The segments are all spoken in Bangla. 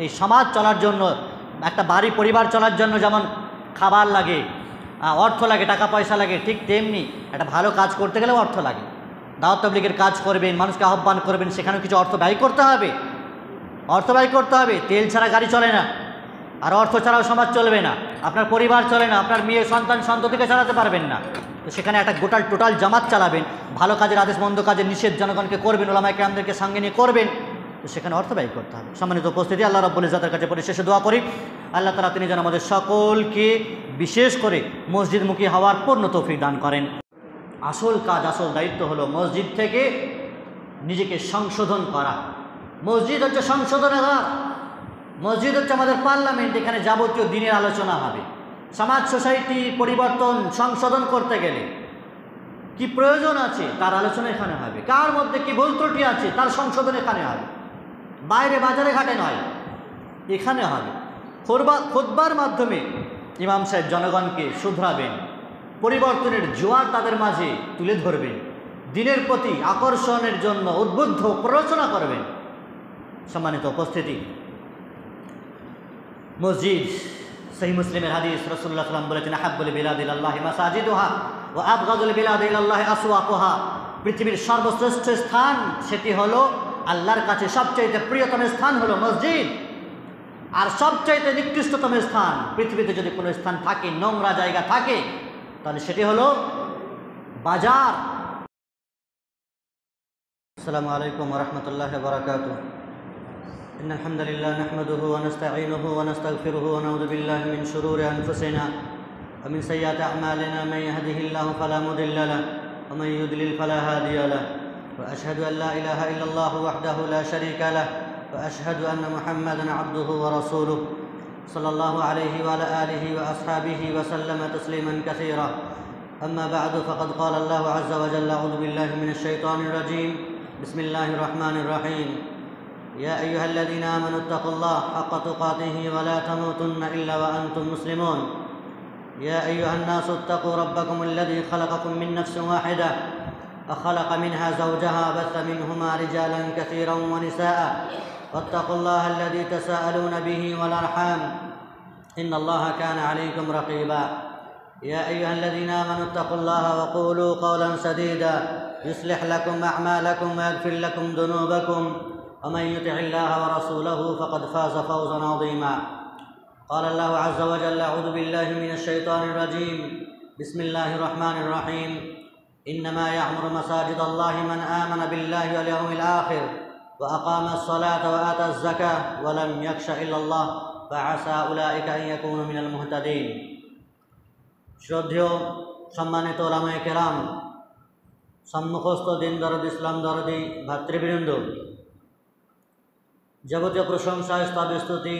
এই সমাজ চলার জন্য, একটা বাড়ি পরিবার চলার জন্য যেমন খাবার লাগে, অর্থ লাগে, টাকা পয়সা লাগে, ঠিক তেমনি একটা ভালো কাজ করতে গেলেও অর্থ লাগে। দাওয়াত তাবলীগের কাজ করবেন, মানুষকে আহ্বান করবেন, সেখানেও কিছু অর্থ ব্যয় করতে হবে, অর্থ ব্যয় করতে হবে। তেল ছাড়া গাড়ি চলে না, আর অর্থ ছাড়াও সমাজ চলবে না, আপনার পরিবার চলে না, আপনার মেয়ে সন্তান সন্ততিকে চালাতে পারবেন না। তো সেখানে একটা টোটাল জামাত চালাবেন, ভালো কাজের আদেশ, মন্দ কাজের নিষেধ জনগণকে করবেন, ওলামায়ে কেরামদেরকে সঙ্গে নিয়ে করবেন, তো সেখানে অর্থ ব্যয় করতে হবে। সম্মানিত উপস্থিতি, আল্লাহ রাব্বুল ইজ্জতের কাছে পরিশেষে দোয়া করি আল্লাহ তাআলা তিনি যেন আমাদের সকলকে বিশেষ করে মসজিদমুখী হওয়ার পূর্ণ তৌফিক দান করেন। আসল কাজ, আসল দায়িত্ব হলো মসজিদ থেকে নিজেকে সংশোধন করা। মসজিদ হচ্ছে সংশোধনের ঘর, মসজিদ হচ্ছে আমাদের পার্লামেন্ট, এখানে যাবতীয় দিনের আলোচনা হবে। সমাজ সোসাইটি পরিবর্তন সংশোধন করতে গেলে কি প্রয়োজন আছে তার আলোচনা এখানে হবে, কার মধ্যে কি ভুল ত্রুটি আছে তার সংশোধন এখানে হবে, বাইরে বাজারে ঘাটে নয়, এখানে হবে। খুতবার মাধ্যমে ইমাম সাহেব জনগণকে শুধরাবেন, পরিবর্তনের জোয়ার তাদের মাঝে তুলে ধরবেন, দিনের প্রতি আকর্ষণের জন্য উদ্বুদ্ধ প্ররোচনা করবেন। সম্মানিত উপস্থিতি, মসজিদ, সহি মুসলিমের হাদিস, রাসূলুল্লাহ সাল্লাল্লাহু আলাইহি ওয়াসাল্লাম বলেছেন, আহাব্বুল বিলাদি ইলাল্লাহি মাসাজিদুহা ওয়া আবগাদুল বিলাদি ইলাল্লাহি আসওয়াকুহা। পৃথিবীর সর্বশ্রেষ্ঠ স্থান সেটি হলো আল্লাহর কাছে সবচাইতে প্রিয়তম স্থান হলো মসজিদ, আর সবচাইতে নিকৃষ্টতম স্থান পৃথিবীতে যদি কোনো স্থান থাকে, নোংরা জায়গা থাকে, তাহলে সেটি হলো বাজার। আসসালামু আলাইকুম ওয়া রাহমাতুল্লাহি ওয়া বারাকাতুহু। إن الحمد لله نحمده ونستعينه ونستغفره ونعوذ بالله من شرور أنفسنا ومن سيئات أعمالنا، من يهده الله فلا مضل له ومن يضلل فلا هادي له، وأشهد أن لا إله إلا الله وحده لا شريك له، وأشهد أن محمدا عبده ورسوله صلى الله عليه وعلى آله وأصحابه وسلم تسليما كثيرا. أما بعد، فقد قال الله عز وجل: أعوذ بالله من الشيطان الرجيم، بسم الله الرحمن الرحيم. يا أيها الذين آمنوا اتقوا الله حق تقاته ولا تموتن إلا وأنتم مسلمون. يا أيها الناس اتقوا ربكم الذي خلقكم من نفس واحدة وخلق منها زوجها وبث منهما رجالا كثيرا ونساء، واتقوا الله الذي تساءلون به والأرحام إن الله كان عليكم رقيبا. يا أيها الذين آمنوا اتقوا الله وقولوا قولا سديدا يصلح لكم أعمالكم ويغفر لكم ذنوبكم، ومن يطع الله ورسوله فقد فاز فوزا عظيما. قال الله عز وجل: أعوذ بالله من الشيطان الرجيم، بسم الله الرحمن الرحيم. إنما يعمر مساجد الله من آمن بالله واليوم الآخر وأقام الصلاة وآتى الزكاة ولم يخش إلا الله فعسى أولئك أن يكونوا من المهتدين. শ্রদ্ধেয় সম্মানিত ওলামায়ে কেরাম, সম্মুখস্থ দিন দরদ ইসলাম দরদি ভাতৃবৃন্দ, যাবতীয় প্রশংসা স্তব স্তুতি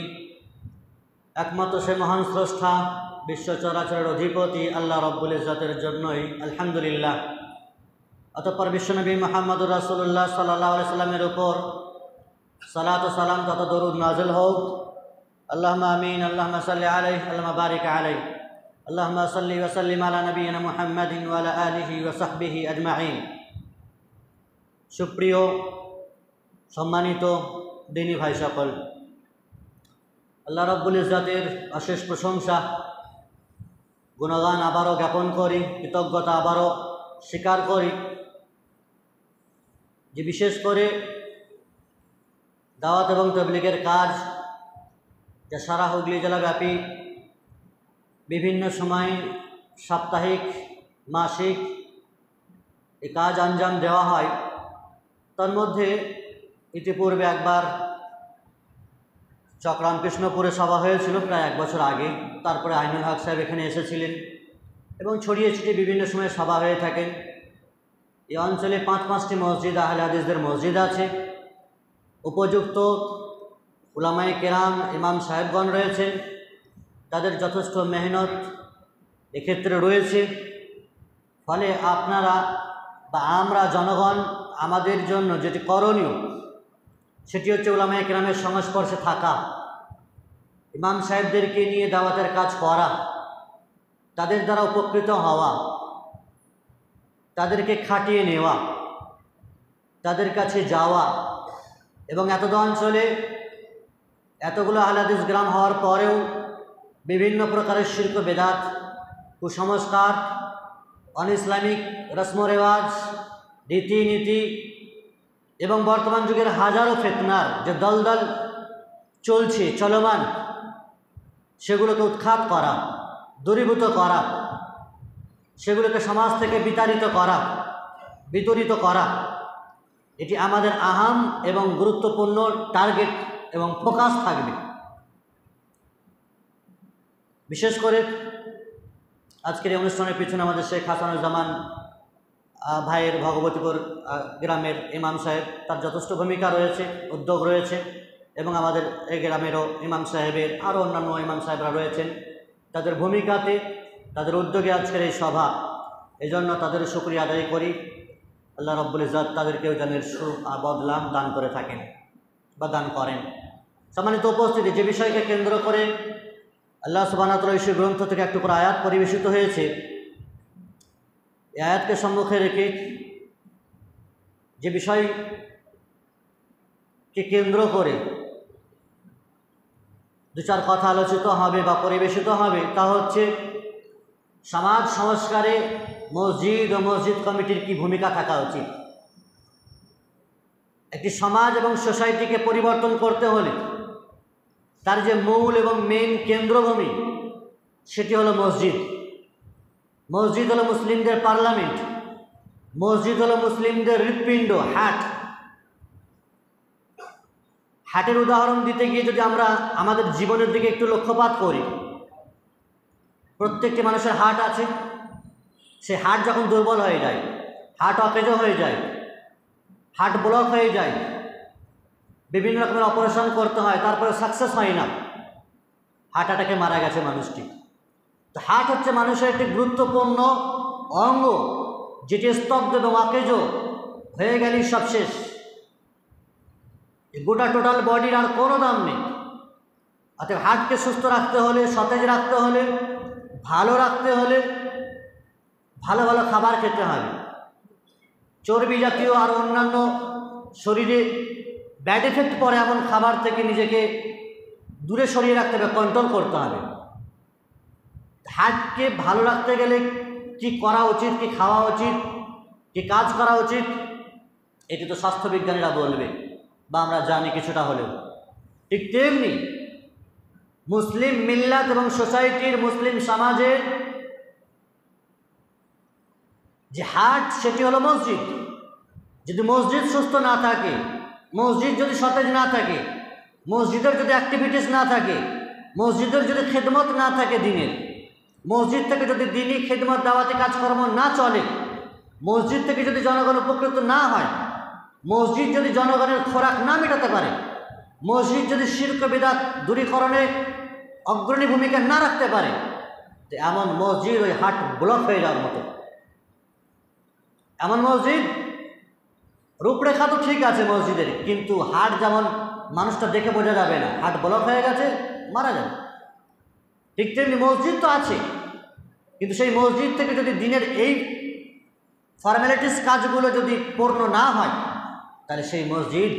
একমাত্র সে মহান স্রষ্টা, বিশ্ব চরাচরের অধিপতি আল্লাহ রব্বুল ইজ্জতের জন্যই আলহামদুলিল্লাহ। অতঃপর বিশ্বনবী মুহাম্মদুর রাসূলুল্লাহ সাল্লাল্লাহু আলাইহি সাল্লামের উপর সালাত ও সালাম তথা দরুদ নাযিল হোক। আল্লাহুম্মা আমিন। আল্লাহুম্মা সাল্লি আলাইহি, আল্লাহুম্মা বারিক আলাইহি, আল্লাহুম্মা সাল্লি ওয়া সাল্লিম আলা নবিয়িনা মুহাম্মাদিন ওয়া আলা আলিহি ওয়া সাহবিহি আজমাইন। সুপ্রিয় সম্মানিত দিনী ভাই সকল, আল্লাহ রাব্বুল ইজ্জতের অশেষ প্রশংসা গুণগান আবারও জ্ঞাপন করি, কৃতজ্ঞতা আবারও স্বীকার করি যে বিশেষ করে দাওয়াত এবং তাবলীগের কাজ যা সারা হুগলি জেলাব্যাপী বিভিন্ন সময় সাপ্তাহিক, মাসিক এই কাজ আঞ্জাম দেওয়া হয়। তার মধ্যে ইতিপূর্বে একবার চকরাম কৃষ্ণপুরে সভা হয়েছিল প্রায় 1 বছর আগে। তারপরে আইনুল হক সাহেব এখানে এসেছিলেন এবং ছড়িয়ে ছিটিয়ে বিভিন্ন সময়ে সভা হয়ে থাকেন। এই অঞ্চলে 5-5টি মসজিদ, আহলে হাদিসদের মসজিদ আছে। উপযুক্ত উলামায়ে কেরাম, ইমাম সাহেবগণ রয়েছেন, তাদের যথেষ্ট মেহনত এক্ষেত্রে রয়েছে। ফলে আপনারা বা আমরা জনগণ আমাদের জন্য যেটি করণীয় সেটি হচ্ছে উলামায়ে কেরামের সংস্পর্শে থাকা, ইমাম সাহেবদেরকে নিয়ে দাওয়াতের কাজ করা, তাদের দ্বারা উপকৃত হওয়া, তাদেরকে খাটিয়ে নেওয়া, তাদের কাছে যাওয়া এবং এতদ অঞ্চলে এতগুলো আহলে হাদিস গ্রাম হওয়ার পরেও বিভিন্ন প্রকারের শিরক বেদাত, কুসংস্কার, অন ইসলামিক রসম রেওয়াজ, রীতিনীতি এবং বর্তমান যুগের হাজারো ফিতনার যে দলদল চলছে চলমান, সেগুলোকে উৎখাত করা, দূরীভূত করা, সেগুলোকে সমাজ থেকে বিতাড়িত করা, এটি আমাদের আহাম এবং গুরুত্বপূর্ণ টার্গেট এবং ফোকাস থাকবে। বিশেষ করে আজকের এই অনুষ্ঠানের পিছনে আমাদের শেখ হাসানুজ্জামান ভাইয়ের ভগবতীপুর গ্রামের ইমাম সাহেব, তার যথেষ্ট ভূমিকা রয়েছে, উদ্যোগ রয়েছে, এবং আমাদের এই গ্রামেরও ইমাম সাহেবের আরও অন্যান্য ইমাম সাহেবরা রয়েছেন। তাদের ভূমিকাতে, তাদের উদ্যোগে আজকের এই সভা, এজন্য তাদের শুকরিয়া আদায় করি। আল্লাহ রব্বুল ইজ্জত তাদেরকেও যেন বদলাম দান করে থাকেন বা দান করেন। সম্মানিত উপস্থিতি, যে বিষয়কে কেন্দ্র করে আল্লাহ সুবহানাহু ওয়া তাআলা এই গ্রন্থ থেকে একটু করে আয়াত পরিবেশিত হয়েছে, এই আয়াতকে সম্মুখে রেখে যে বিষয়কে কেন্দ্র করে দু চার কথা আলোচিত হবে বা পরিবেশিত হবে, তা হচ্ছে সমাজ সংস্কারে মসজিদ ও মসজিদ কমিটির কি ভূমিকা থাকা উচিত। একটি সমাজ এবং সোসাইটিকে পরিবর্তন করতে হলে তার যে মূল এবং মেইন কেন্দ্রভূমি, সেটি হলো মসজিদ। মসজিদ হলো মুসলিমদের পার্লামেন্ট, মসজিদ হলো মুসলিমদের হৃৎপিণ্ড, হাটের উদাহরণ দিতে গিয়ে যদি আমরা আমাদের জীবনের দিকে একটু লক্ষ্যপাত করি, প্রত্যেকটি মানুষের হার্ট আছে। সে হার্ট যখন দুর্বল হয়ে যায়, হার্ট অকেজো হয়ে যায়, হার্ট ব্লক হয়ে যায়, বিভিন্ন রকমের অপারেশন করতে হয়, তারপরে সাকসেস হয় না, হার্ট অ্যাটাকে মারা গেছে মানুষটি। তো হার্ট হচ্ছে মানুষের একটি গুরুত্বপূর্ণ অঙ্গ, যেটি স্তব্ধ এবং অকেজো হয়ে গেলেই সব শেষ। গোটা টোটাল বডির আর কোনো দাম নেই। অর্থাৎ হার্টকে সুস্থ রাখতে হলে, সতেজ রাখতে হলে, ভালো রাখতে হলে ভালো ভালো খাবার খেতে হবে। চর্বি জাতীয় আর অন্যান্য শরীরে ব্যাড এফেক্ট পড়ে এমন খাবার থেকে নিজেকে দূরে সরিয়ে রাখতে হবে, কন্ট্রোল করতে হবে। হার্টকে ভালো রাখতে গেলে কি করা উচিত, কি খাওয়া উচিত, কি কাজ করা উচিত, এটি তো স্বাস্থ্যবিজ্ঞানীরা বলবে বা আমরা জানি কিছুটা হলেও। ঠিক তেমনি মুসলিম মিল্লাত এবং সোসাইটির, মুসলিম সমাজের যে হার্ট, সেটি হলো মসজিদ। যদি মসজিদ সুস্থ না থাকে, মসজিদ যদি সতেজ না থাকে, মসজিদের যদি অ্যাক্টিভিটিস না থাকে, মসজিদের যদি খেদমত না থাকে দিনের, মসজিদ থেকে যদি দিনই খেদমত দাওয়াতি কাজকর্ম না চলে, মসজিদ থেকে যদি জনগণ উপকৃত না হয়, মসজিদ যদি জনগণের খোরাক না মেটাতে পারে, মসজিদ যদি শিরক বিদআত দূরীকরণে অগ্রণী ভূমিকা না রাখতে পারে, তো এমন মসজিদ ওই হার্ট ব্লক হয়ে যাওয়ার মতো। এমন মসজিদ, রূপরেখা তো ঠিক আছে মসজিদের, কিন্তু হার্ট যেমন মানুষটা দেখে বোঝা যাবে না, হার্ট ব্লক হয়ে গেছে, মারা যাবে। ঠিক তেমনি মসজিদ তো আছে, কিন্তু সেই মসজিদ থেকে যদি দিনের এই ফর্মালিটিস কাজগুলো যদি পূর্ণ না হয়, তাহলে সেই মসজিদ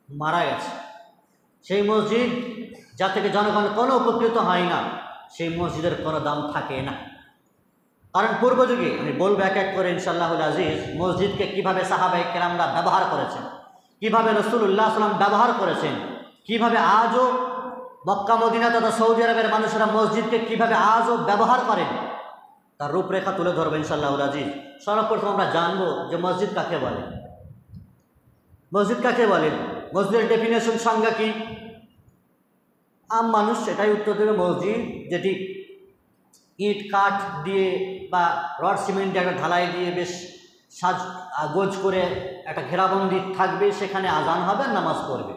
মারা গেছে। সেই মসজিদ যা থেকে জনগণ কোনো উপকৃত হয় না, সেই মসজিদের কোনো দাম থাকে না। কারণ পূর্ব যুগে, আমি বলবো এক এক করে ইনশাআল্লাহুল আজিজ, মসজিদকে কীভাবে সাহাবায়ে কেরামরা ব্যবহার করেছেন, কীভাবে রাসূলুল্লাহ সাল্লাল্লাহু আলাইহি ওয়াসাল্লাম ব্যবহার করেছেন, কীভাবে আজও মক্কা মদিনা তথা সৌদি আরবের মানুষেরা মসজিদকে কীভাবে আজও ব্যবহার করেন, তার রূপরেখা তুলে ধরবো ইনশাআল্লাহুল আজিজ। সর্বপ্রথম আমরা জানবো যে মসজিদ কাকে বলে। মসজিদ কাকে বলে, মসজিদের ডেফিনেশন, সংজ্ঞা কি? আম মানুষ সেটাই উত্তর দেবে, মসজিদ যেটি ইট কাঠ দিয়ে বা রড সিমেন্ট একটা ঢালাই দিয়ে বেশ গোজ করে একটা ঘেরাবন্দি থাকবে, সেখানে আজান হবে আর নামাজ পড়বে,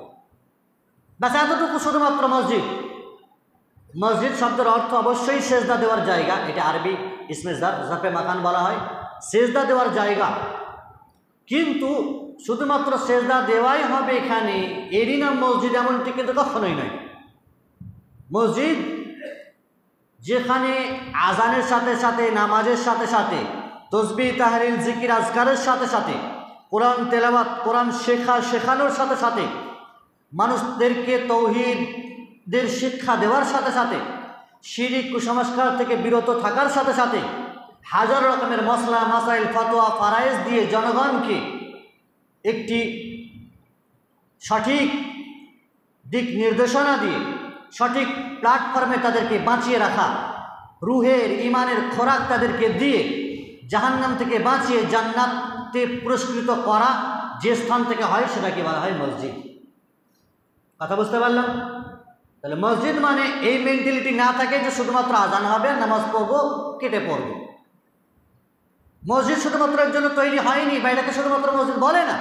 ব্যাস এতটুকু শুধুমাত্র মসজিদ। মসজিদ শব্দের অর্থ অবশ্যই সেজদা দেওয়ার জায়গা, এটা আরবি ইসমে জাফে মাকান বলা হয়, সেজদা দেওয়ার জায়গা। কিন্তু শুধুমাত্র সেজদা দেওয়াই হবে এখানে, এরই নাম মসজিদ, এমনটি কিন্তু কখনোই নয়। মসজিদ যেখানে আজানের সাথে সাথে, নামাজের সাথে সাথে, তসবিহ তাহলিল জিকির আজকারের সাথে সাথে, কোরআন তেলাওয়াত, কোরআন শেখানোর সাথে সাথে মানুষদেরকে তৌহিদের শিক্ষা দেওয়ার সাথে সাথে শিরক কুসংস্কার থেকে বিরত থাকার সাথে সাথে হাজার রকমের মসলা মাসাইল ফতোয়া ফারায়েজ দিয়ে জনগণকে একটি সঠিক দিক নির্দেশনা দিয়ে সঠিক প্ল্যাটফর্মে তাদেরকে বাঁচিয়ে রাখা, রুহের ইমানের খোরাক তাদেরকে দিয়ে জাহান্নাম থেকে বাঁচিয়ে জান্নাতে পুরস্কৃত করা যে স্থান থেকে হয় সেটাকে বলা হয় মসজিদ। কথা বুঝতে পারলাম? তাহলে মসজিদ মানে এই মেন্টালিটি না থাকে যে শুধুমাত্র আজান হবে, নামাজ পড়বো, কেটে পড়বো। মসজিদ শুধুমাত্র এর জন্য তৈরি হয়নি বা এটাকে শুধুমাত্র মসজিদ বলে না,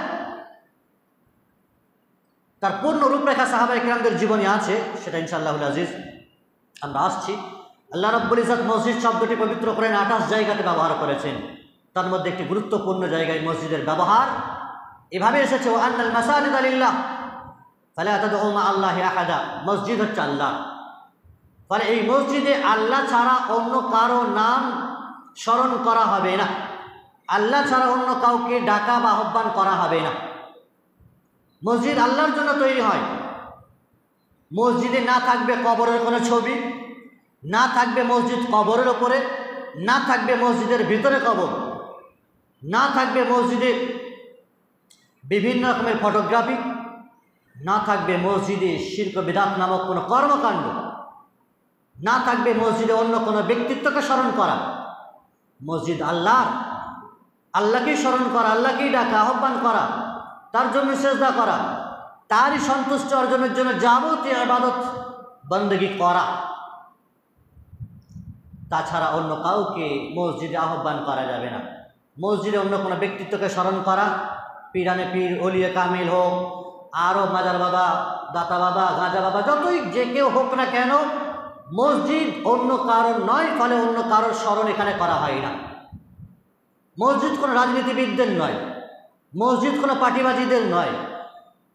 তার পূর্ণ রূপরেখা সাহাবায়ে কেরামদের জীবনে আছে, সেটা ইনশাআল্লাহুল আজিজ আমরা আসছি। আল্লাহ রাব্বুল ইজ্জত মসজিদ শব্দটি পবিত্র কোরআনে 28 জায়গাতে ব্যবহার করেছেন। তার মধ্যে একটি গুরুত্বপূর্ণ জায়গায় মসজিদের ব্যবহার এভাবে এসেছে, ওয়া আন্নাল মাসাজিদা লিল্লাহ ফালা তাদউ মা আল্লাহি আহাদা। মসজিদ হচ্ছে আল্লাহ, ফলে এই মসজিদে আল্লাহ ছাড়া অন্য কারো নাম স্মরণ করা হবে না, আল্লাহ ছাড়া অন্য কাউকে ডাকা বা আহ্বান করা হবে না। মসজিদ আল্লাহর জন্য তৈরি হয়। মসজিদে না থাকবে কবরের কোনো ছবি, না থাকবে মসজিদ কবরের ওপরে, না থাকবে মসজিদের ভিতরে কবর, না থাকবে মসজিদে বিভিন্ন রকমের ফটোগ্রাফি, না থাকবে মসজিদে শিরক বিদআত নামক কোনো কর্মকাণ্ড, না থাকবে মসজিদে অন্য কোনো ব্যক্তিত্বকে স্মরণ করা। মসজিদ আল্লাহর, আল্লাহকেই স্মরণ করা, আল্লাহকেই ডাকা আহ্বান করা, তার জন্য সেজদা করা, তারই সন্তুষ্টি অর্জনের জন্য যাবতীয় ইবাদত বন্দেগী করা। তাছাড়া অন্য কাউকে মসজিদে আহ্বান করা যাবে না। মসজিদে অন্য কোনো ব্যক্তিত্বকে স্মরণ করা, পীরানে পীর, ওলিয়ে কামিল হোক, আরও মাজার বাবা, দাতা বাবা, গাঁজা বাবা, যতই যে কেউ হোক না কেন, মসজিদ অন্য কারোর নয়, ফলে অন্য কারোর স্মরণ এখানে করা হয় না। মসজিদ কোনো রাজনীতিবিদদের নয়, মসজিদ কোনো পার্টিবাজিদের নয়,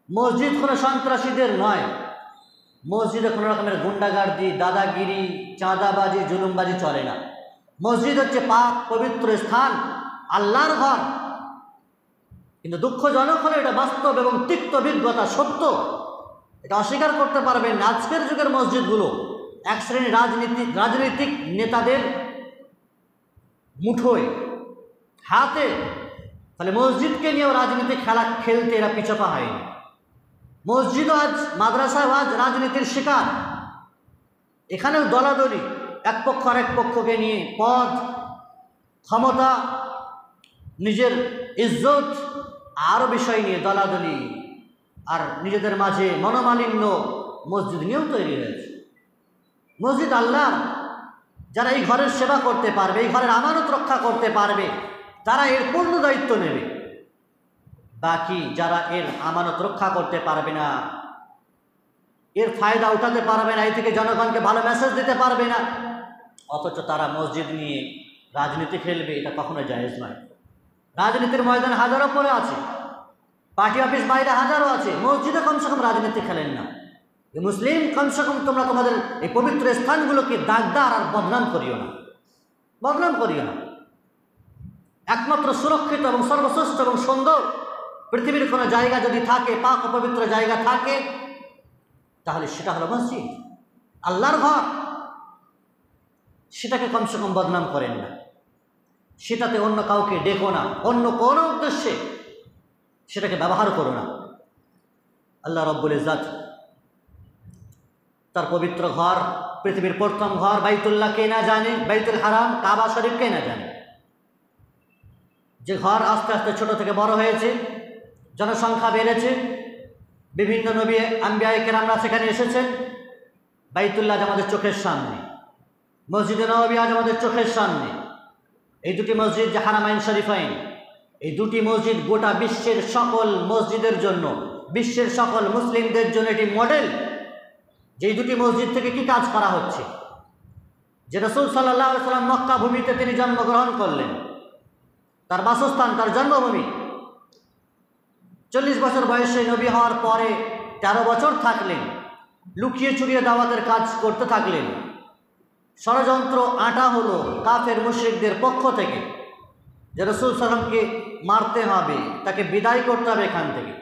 মসজিদ কোনো সন্ত্রাসীদের নয়, মসজিদে কোনো রকমের গুন্ডাগার্দি, দাদাগিরি, চাঁদাবাজি, জুলুমবাজি চলে না। মসজিদ হচ্ছে পাক পবিত্র স্থান, আল্লাহর ঘর। কিন্তু দুঃখজনক হলে এটা বাস্তব এবং তিক্ত অভিজ্ঞতা, সত্য, এটা অস্বীকার করতে পারবেন না। আজকের যুগের মসজিদগুলো এক শ্রেণীর রাজনৈতিক নেতাদের মুঠোয়, হাতে, ফলে মসজিদকে নিয়েও রাজনীতি খেলা খেলতে এরা পিছপা হয়নি। মসজিদও আজ, মাদ্রাসায় আজ রাজনীতির শিকার। এখানেও দলাদলি, এক পক্ষ আরেক পক্ষকে নিয়ে পদ, ক্ষমতা, নিজের ইজ্জত আরও বিষয় নিয়ে দলাদলি, আর নিজেদের মাঝে মনোমালিন্য মসজিদ নিয়েও তৈরি হয়েছে। মসজিদ আল্লাহ, যারা এই ঘরের সেবা করতে পারবে, এই ঘরের আমানত রক্ষা করতে পারবে, তারা এর পূর্ণ দায়িত্ব নেবে। বাকি যারা এর আমানত রক্ষা করতে পারবে না, এর ফায়দা উঠাতে পারবে না, এই থেকে জনগণকে ভালো মেসেজ দিতে পারবে না, অথচ তারা মসজিদ নিয়ে রাজনীতি খেলবে, এটা কখনো জায়েজ নয়। রাজনীতির ময়দান হাজারো পরে আছে, পার্টি অফিস বাইরে হাজারো আছে, মসজিদে কমসে কম রাজনীতি খেলেন না। মুসলিম, কমসে কম তোমরা তোমাদের এই পবিত্র স্থানগুলোকে দাগদার আর বদনাম করিও না, বদনাম করিও না। একমাত্র সুরক্ষিত এবং সর্বশ্রেষ্ঠ এবং সুন্দর পৃথিবীর কোনো জায়গা যদি থাকে, পাক ও পবিত্র জায়গা থাকে, তাহলে সেটা হলো মসজিদ, আল্লাহর ঘর। সেটাকে কমসে কম বদনাম করেন না, সেটাতে অন্য কাউকে ডেকো না, অন্য কোনো উদ্দেশ্যে সেটাকে ব্যবহার করো না। আল্লাহ রব্বুল ইজ্জত তার পবিত্র ঘর, পৃথিবীর প্রথম ঘর বাইতুল্লাহ কে না জানে, বাইতুল হারাম, কাবা শরীফ কে না জানে, যে ঘর আস্তে আস্তে ছোট থেকে বড় হয়েছে, জনসংখ্যা বেড়েছে, বিভিন্ন নবী আম্বিয়ায়ে কেরামরা সেখানে এসেছেন। বাইতুল্লাহ আজ আমাদের চোখের সামনে, মসজিদে নববী আজ আমাদের চোখের সামনে। এই দুটি মসজিদ, যে হারামাইন শরীফাইন, এই দুটি মসজিদ গোটা বিশ্বের সকল মসজিদের জন্য, বিশ্বের সকল মুসলিমদের জন্য এটি মডেল। যেই দুটি মসজিদ থেকে কি কাজ করা হচ্ছে, যে রাসূল সাল্লাল্লাহু আলাইহি ওয়াসাল্লাম মক্কা ভূমিতে তিনি জন্মগ্রহণ করলেন, তার বাসস্থান, তার জন্মভূমি। 40 বছর বয়সে নবী হওয়ার পরে 13 বছর থাকলেন, লুকিয়ে চুরিয়ে দাওয়াতের কাজ করতে থাকলেন। ষড়যন্ত্র আঁটা হলো কাফের মুশরিকদের পক্ষ থেকে, যে রাসূল সাল্লামকে মারতে হবে, তাকে বিদায় করতে হবে এখান থেকে।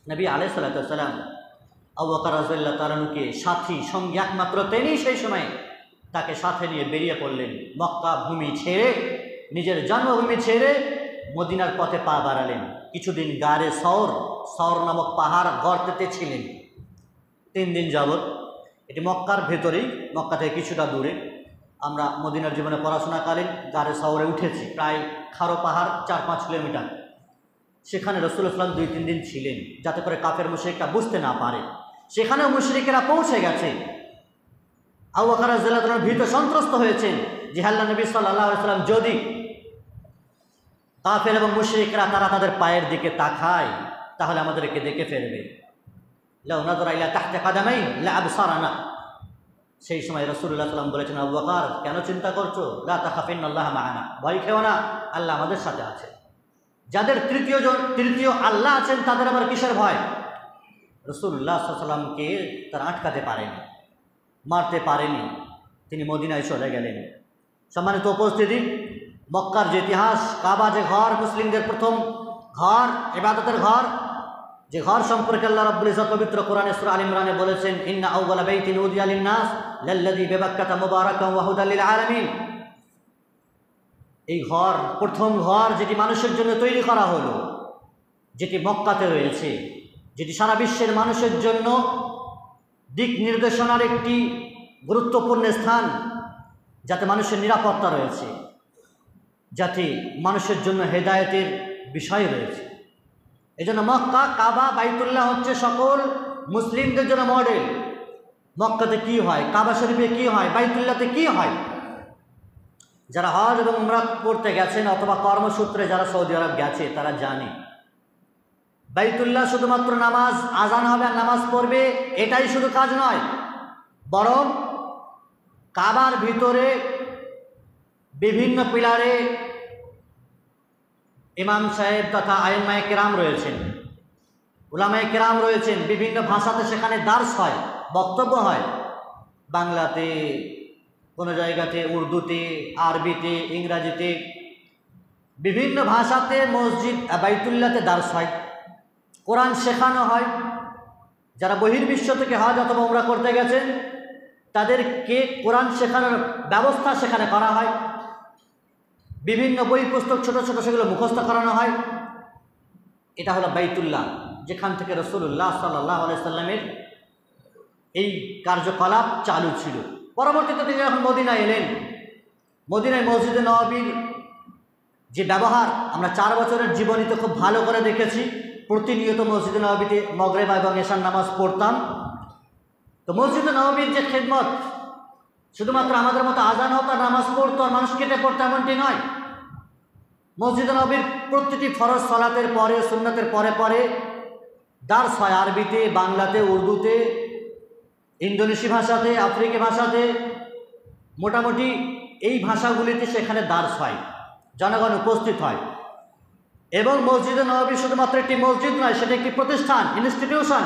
নবী আলাইহিস সালাতু ওয়াস সালাম আবু বকর রাদিয়াল্লাহু তাআলা আনহুকে সাথী সঙ্গী একমাত্র তিনি সেই সময় তাকে সাথে নিয়ে বেরিয়ে পড়লেন। মক্কা ভূমি ছেড়ে, নিজের জন্মভূমি ছেড়ে মদিনার পথে পা বাড়ালেন। কিছুদিন গারে সওর নামক পাহাড় গর্তেতে ছিলেন 3 দিন যাবৎ। এটি মক্কার ভেতরেই, মক্কা থেকে কিছুটা দূরে। আমরা মদিনার জীবনে পড়াশোনাকালীন গারে সওরে উঠেছি, প্রায় খারো পাহাড় 4-5 কিলোমিটার। সেখানে রাসূলুল্লাহ সাল্লাল্লাহু আলাইহি ওয়াসাল্লাম 2-3 দিন ছিলেন, যাতে করে কাফের মুশরিকরা বুঝতে না পারে। সেখানেও মুশরিকেরা পৌঁছে গেছে। আবু বকর রাদিয়াল্লাহু তাআলা ভীত সন্ত্রস্ত হয়েছেন যে আল্লাহর নবী সাল্লাল্লাহু আলাইহি ওয়াসাল্লাম যদি কাফের এবং মুশরিকরা তারা তাদের পায়ের দিকে তাকায় তাহলে আমাদেরকে দেখে ফেলবে। লাউ নাযারা ইলা তাহতি কাদামাই লা আবসারানা। সেই সময় রাসূলুল্লাহ সাল্লাল্লাহু আলাইহি ওয়াসাল্লাম বলেছেন, আবু বকর কেন চিন্তা করছো? লা তাখাফিন্নাল্লাহ মা'ানা, ভয় খেও না, আল্লাহ আমাদের সাথে আছে। যাদের তৃতীয় আল্লাহ আছেন তাদের আবার কিসের ভয়? রাসূলুল্লাহ সাল্লাল্লাহু আলাইহি ওয়াসাল্লামকে তারা আটকাতে পারেনি, মারতে পারেনি। তিনি মদিনায় চলে গেলেন। সম্মানিত উপস্থিতি, মক্কার যে ইতিহাস, কাবা যে ঘর, মুসলিমদের প্রথম ঘর, ইবাদতের ঘর, যে ঘর সম্পর্কে আল্লাহ রাব্বুল ইজ্জত পবিত্র কোরআনে সূরা আল ইমরানে বলেছেন, ইন্না আউওয়ালা বাইতিন উদিয়া লিন-নাস লাল্লাযী বিবাক্কাতা মুবারাকান ওয়া হুদাল লিল আলামিন। এই ঘর, প্রথম ঘর যেটি মানুষের জন্য তৈরি করা হলো, যেটি মক্কাতে রয়েছে, যেটি সারা বিশ্বের মানুষের জন্য দিক নির্দেশনার একটি গুরুত্বপূর্ণ স্থান, যাতে মানুষের নিরাপত্তা রয়েছে, যাতে মানুষের জন্য হেদায়েতের বিষয় রয়েছে। এই জন্য মক্কা, কাবা, বাইতুল্লাহ হচ্ছে সকল মুসলিমদের জন্য মডেল। মক্কাতে কি হয়, কাবা শরীফে কি হয়, বাইতুল্লাহতে কি হয়। যারা হজ এবং উমরা করতে গেছেন অথবা কর্মসূত্রে যারা সৌদি আরব গেছে তারা জানে বাইতুল্লাহ শুধুমাত্র নামাজ, আজান হবে আর নামাজ পড়বে, এটাই শুধু কাজ নয়, বরং কাবার ভিতরে বিভিন্ন পিলারে ইমাম সাহেব তথা আইম্মায়ে কেরাম রয়েছেন, উলামায়ে কেরাম রয়েছেন। বিভিন্ন ভাষাতে সেখানে দার্স হয়, বক্তব্য হয়, বাংলাতে, কোনো জায়গাতে উর্দুতে, আরবিতে, ইংরাজিতে, বিভিন্ন ভাষাতে মসজিদ বাইতুল্লাহতে দার্স হয়, কোরআন শেখানো হয়। যারা বহির্বিশ্ব থেকে হজ অথবা উমরা করতে গেছেন তাদেরকে কোরআন শেখানোর ব্যবস্থা সেখানে করা হয়। বিভিন্ন বই পুস্তক ছোট ছোট সেগুলো মুখস্থ করানো হয়। এটা হলো বাইতুল্লাহ, যেখান থেকে রাসূলুল্লাহ সাল্লাল্লাহু আলাইহি সাল্লামের এই কার্যকলাপ চালু ছিল। পরবর্তীতে তিনি যখন মদিনায় এলেন, মদিনায় মসজিদে নববীর যে ব্যবহার আমরা 4 বছরের জীবনীতে খুব ভালো করে দেখেছি। প্রতিনিয়ত মসজিদে নববীতে মাগরিব এবং এশার নামাজ পড়তাম। তো মসজিদে নববীর যে খেদমত, শুধুমাত্র আমাদের মতো আজান হতো আর নামাজ পড়তো আর মানুষ কেটে পড়তো এমনটি নয়। মসজিদে নববীর প্রতিটি ফরজ সালাতের পরে, সুন্নতের পরে পরে দার্স হয়, আরবিতে, বাংলাতে, উর্দুতে, ইন্দোনেশি ভাষাতে, আফ্রিকি ভাষাতে, মোটামুটি এই ভাষাগুলিতে সেখানে দার্স হয়, জনগণ উপস্থিত হয়। এবং মসজিদে নববী শুধুমাত্র একটি মসজিদ নয়, সেটা একটি প্রতিষ্ঠান, ইনস্টিটিউশন।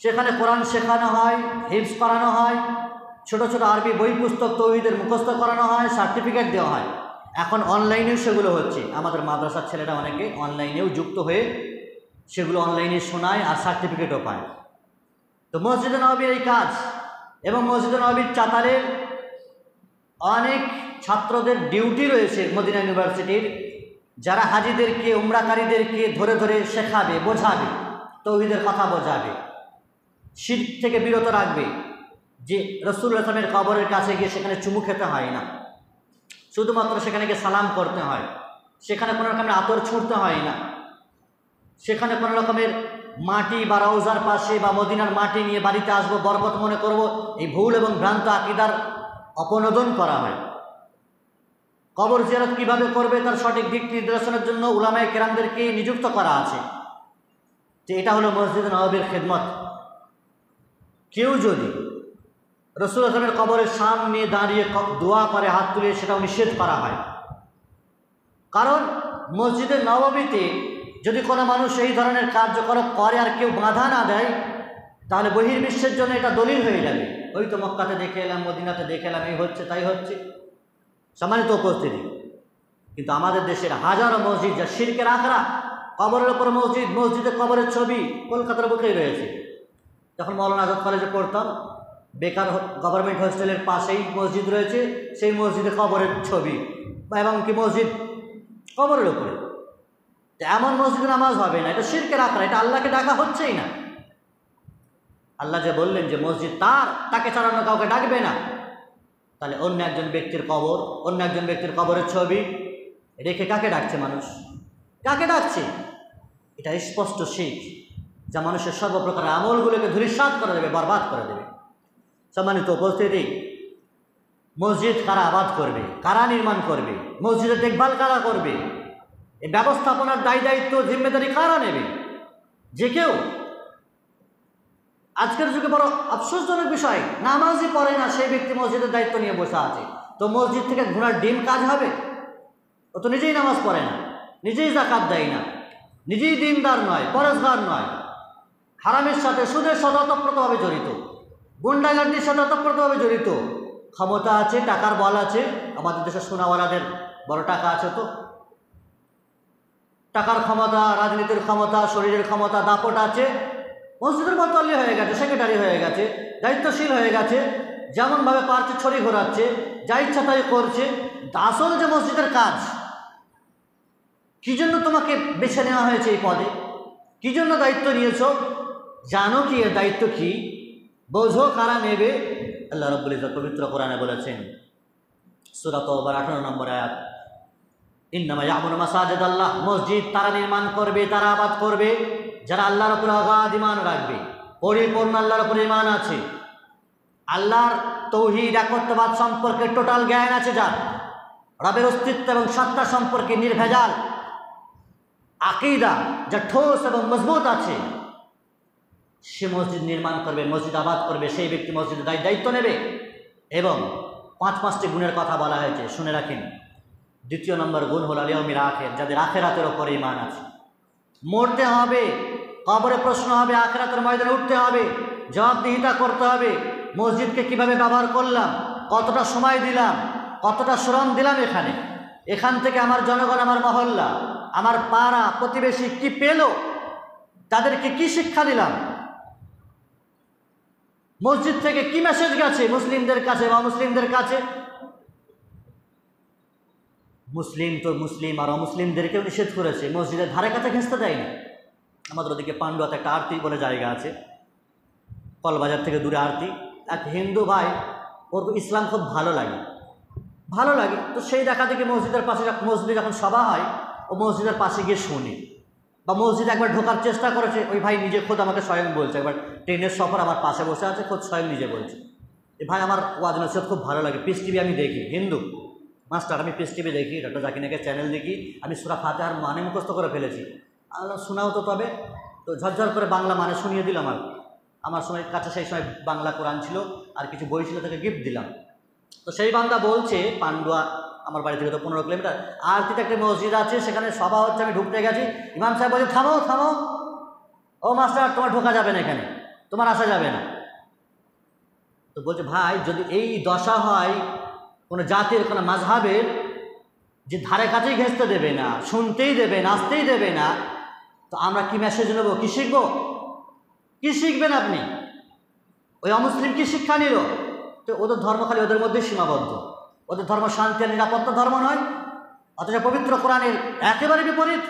সেখানে কোরআন শেখানো হয়, হিফজ করানো হয়, ছোট ছোট আরবি বই পুস্তক তৌহিদের মুখস্থ করানো হয়, সার্টিফিকেট দেওয়া হয়। এখন অনলাইনেও সেগুলো হচ্ছে। আমাদের মাদ্রাসার ছেলেরা অনেকে অনলাইনেও যুক্ত হয়ে সেগুলো অনলাইনে শোনায় আর সার্টিফিকেটও পায়। তো মসজিদে নববীর এই কাজ এবং মসজিদে নববীর চাতালের অনেক ছাত্রদের ডিউটি রয়েছে মদিনা ইউনিভার্সিটির, যারা হাজিদেরকে, উমরাকারীদেরকে ধরে ধরে শেখাবে, বোঝাবে, তৌহিদের কথা বোঝাবে, শিরক থেকে বিরত রাখবে। যে রাসূলুল্লাহ সাল্লাল্লাহু আলাইহি ওয়াসাল্লামের কবরের কাছে গিয়ে সেখানে চুমু খেতে হয় না, শুধুমাত্র সেখানে গিয়ে সালাম করতে হয়, সেখানে কোনো রকমের আতর ছুঁড়তে হয় না, সেখানে কোনো রকমের মাটি বা রওজার পাশে বা মদিনার মাটি নিয়ে বাড়িতে আসবো, বরকত মনে করব, এই ভুল এবং ভ্রান্ত আকীদার অপনোদন করা হয়। কবর জিয়ারত কীভাবে করবে তার সঠিক দিক নির্দেশনের জন্য উলামায়ে কেরামদেরকে নিযুক্ত করা আছে। তো এটা হলো মসজিদে নববীর খেদমত। কেউ যদি রাসূলুল্লাহ সাল্লাল্লাহু আলাইহি ওয়াসাল্লামের কবরের সামনে দাঁড়িয়ে দোয়া করে, হাত তুলে, সেটাও নিষেধ করা হয়। কারণ মসজিদে নববীতে যদি কোনো মানুষ এই ধরনের কার্যকলাপ করে আর কেউ বাধা না দেয়, তাহলে বহির্বিশ্বের জন্য এটা দলিল হয়ে যাবে। ওই তো মক্কাতে দেখে এলাম, মদিনাতে দেখে এলাম, এই হচ্ছে তাই হচ্ছে। সম্মানিত উপস্থিতি, কিন্তু আমাদের দেশের হাজারো মসজিদ যা শিরকের আখড়া, কবরের ওপর মসজিদ, মসজিদে কবরের ছবি কলকাতার বুকেই রয়েছে। যখন মৌলানা আজাদ কলেজে পড়তাম, বেকার গভর্নমেন্ট হোস্টেলের পাশেই মসজিদ রয়েছে, সেই মসজিদে কবরের ছবি এবং কি মসজিদ কবরের উপরে। এমন মসজিদে নামাজ হবে না, এটা শিরকের আখড়া, এটা আল্লাহকে ডাকা হচ্ছেই না। আল্লাহ যে বললেন যে মসজিদ তাকে ছাড়ানো কাউকে ডাকবে না, তাহলে অন্য একজন ব্যক্তির কবর, অন্য একজন ব্যক্তির কবরের ছবি রেখে কাকে ডাকছে মানুষ? কাকে ডাকছে? এটা স্পষ্ট শিরক, যা মানুষের সর্বপ্রকার আমলগুলোকে ধূলিসাৎ করে দেবে, বরবাদ করে দেবে। সম্মানিত উপস্থিতি, মসজিদ কারা আবাদ করবে, কারা নির্মাণ করবে, মসজিদের দেখভাল কারা করবে, এই ব্যবস্থাপনার দায়িত্ব জিম্মেদারি কারা নেবে? যে কেউ। আজকের যুগে বড় আফসোসজনক বিষয়, নামাজই পড়ে না সেই ব্যক্তি মসজিদের দায়িত্ব নিয়ে বসে আছে। তো মসজিদ থেকে ঘোড়ার ডিম কাজ হবে? ও তো নিজেই নামাজ পড়ে না, নিজেই যাকাত দেয় না, নিজেই দিনদার নয়, পরেশগার নয়, হারামের সাথে সুদের সাথে ওতপ্রোতভাবে জড়িত, গুন্ডাগার্দির সাথে ওতপ্রোতভাবে জড়িত। ক্ষমতা আছে, টাকার বল আছে, আমাদের দেশের সোনাওয়ালাদের বড় টাকা আছে, তো টাকার ক্ষমতা, রাজনীতির ক্ষমতা, শরীরের ক্ষমতা, দাপট আছে, মসজিদের মতোয়াল্লি হয়ে গেছে, সেক্রেটারি হয়ে গেছে, দায়িত্বশীল হয়ে গেছে, যেমনভাবে পারছে ছড়ি ঘোরাচ্ছে, যা ইচ্ছা তাই করছে। আসল যে মসজিদের কাজ, কী জন্য তোমাকে বেছে নেওয়া হয়েছে এই পদে, কী জন্য দায়িত্ব নিয়েছ, জানো কি এর দায়িত্ব কি, বোঝো কারা নেবে? আল্লাহ রাব্বুল ইজ্জত পবিত্র কোরআনে বলেছেন, সূরা তাওবার 18 নম্বর আয়াত, ইন্নামা ইয়ামুরু মাসাজিদাল্লাহ, মসজিদ তারা নির্মাণ করবে, তারা আবাদ করবে যারা আল্লাহর উপর অগাধ ঈমান রাখবে, পরিপূর্ণ আল্লাহর উপর ঈমান আছে, আল্লাহর তৌহিদ একত্ববাদ সম্পর্কে টোটাল জ্ঞান আছে, যার রবের অস্তিত্ব এবং সত্তা সম্পর্কে নির্ভেজাল আকীদা যা ঠোস এবং মজবুত আছে, সে মসজিদ নির্মাণ করবে, মসজিদ আবাদ করবে, সেই ব্যক্তি মসজিদের দায়িত্ব নেবে। এবং 5টি গুণের কথা বলা হয়েছে, শুনে রাখেন। দ্বিতীয় নম্বর গুণ হল আল-ইয়াউমিল আখির, যাদের আখিরাতের ওপর ঈমান আছে। মরতে হবে, কবরে প্রশ্ন হবে, আখিরাতের ময়দানে উঠতে হবে, জবাবদিহিতা করতে হবে। মসজিদকে কিভাবে ব্যবহার করলাম, কতটা সময় দিলাম, কতটা শ্রম দিলাম, এখান থেকে আমার জনগণ, আমার মহল্লা, আমার পাড়া প্রতিবেশী কি পেল, তাদেরকে কি শিক্ষা দিলাম, মসজিদ থেকে কি মেসেজ গেছে মুসলিমদের কাছে বা অমুসলিমদের কাছে। মুসলিম তো মুসলিম, আর অমুসলিমদেরকেও নিষেধ করেছে, মসজিদের ধারে কাছে ঘেঁচতে দেয়নি। আমাদের ওদিকে পান্ডুয়াতে একটা আরতি বলে জায়গা আছে, কলবাজার থেকে দূরে আরতি। এক হিন্দু ভাই, ওর ইসলাম খুব ভালো লাগে, তো সেই দেখা দেখি মসজিদের পাশে, মসজিদে যখন সভা হয়, ও মসজিদের পাশে গিয়ে শুনি, বা মসজিদে একবার ঢোকার চেষ্টা করেছে। ওই ভাই নিজে খোদ আমাকে স্বয়ং বলছে, একবার ট্রেনের সফর আমার পাশে বসে আছে, খোদ স্বয়ং নিজে বলছে, এ ভাই আমার ওয়াজ নসিহত খুব ভালো লাগে, পিস টিভি আমি দেখি, হিন্দু মাস্টার, আমি পিস টিভি দেখি, ডক্টর জাকির নায়কের চ্যানেল দেখি, আমি সূরা ফাতিহার মানে মুখস্থ করে ফেলেছি। আল্লাহ শোনাও তো তবে, তো ঝরঝর করে বাংলা মানে শুনিয়ে দিলাম। আমার সময় কাছে সেই সময় বাংলা কোরআন ছিল, আর কিছু বই ছিল, তাকে গিফট দিলাম। তো সেই বান্দা বলছে, পান্ডুয়া আমার বাড়ি থেকে তো 15 কিলোমিটার, আরতিতে একটা মসজিদ আছে, সেখানে সভা হচ্ছে, আমি ঢুকতে গেছি, ইমাম সাহেব বলছে থামো থামো, ও মাস্টার তোমার ঢোকা যাবে না, এখানে তোমার আসা যাবে না। তো বলছে ভাই, যদি এই দশা হয় কোনো জাতির, কোনো মাযহাবের, যে ধারে কাছেই ঘেঁচতে দেবে না, শুনতেই দেবে না, আসতেই দেবে না, তো আমরা কি মেসেজ নেব, কি শিখবো? কি শিখবেন আপনি? ওই অমুসলিম কি শিক্ষা নিল? তো ওদের ধর্ম খালি ওদের মধ্যেই সীমাবদ্ধ, ওদের ধর্ম শান্তি আর নিরাপত্তা ধর্ম নয়, অথচ পবিত্র কোরআনের একেবারে বিপরীত।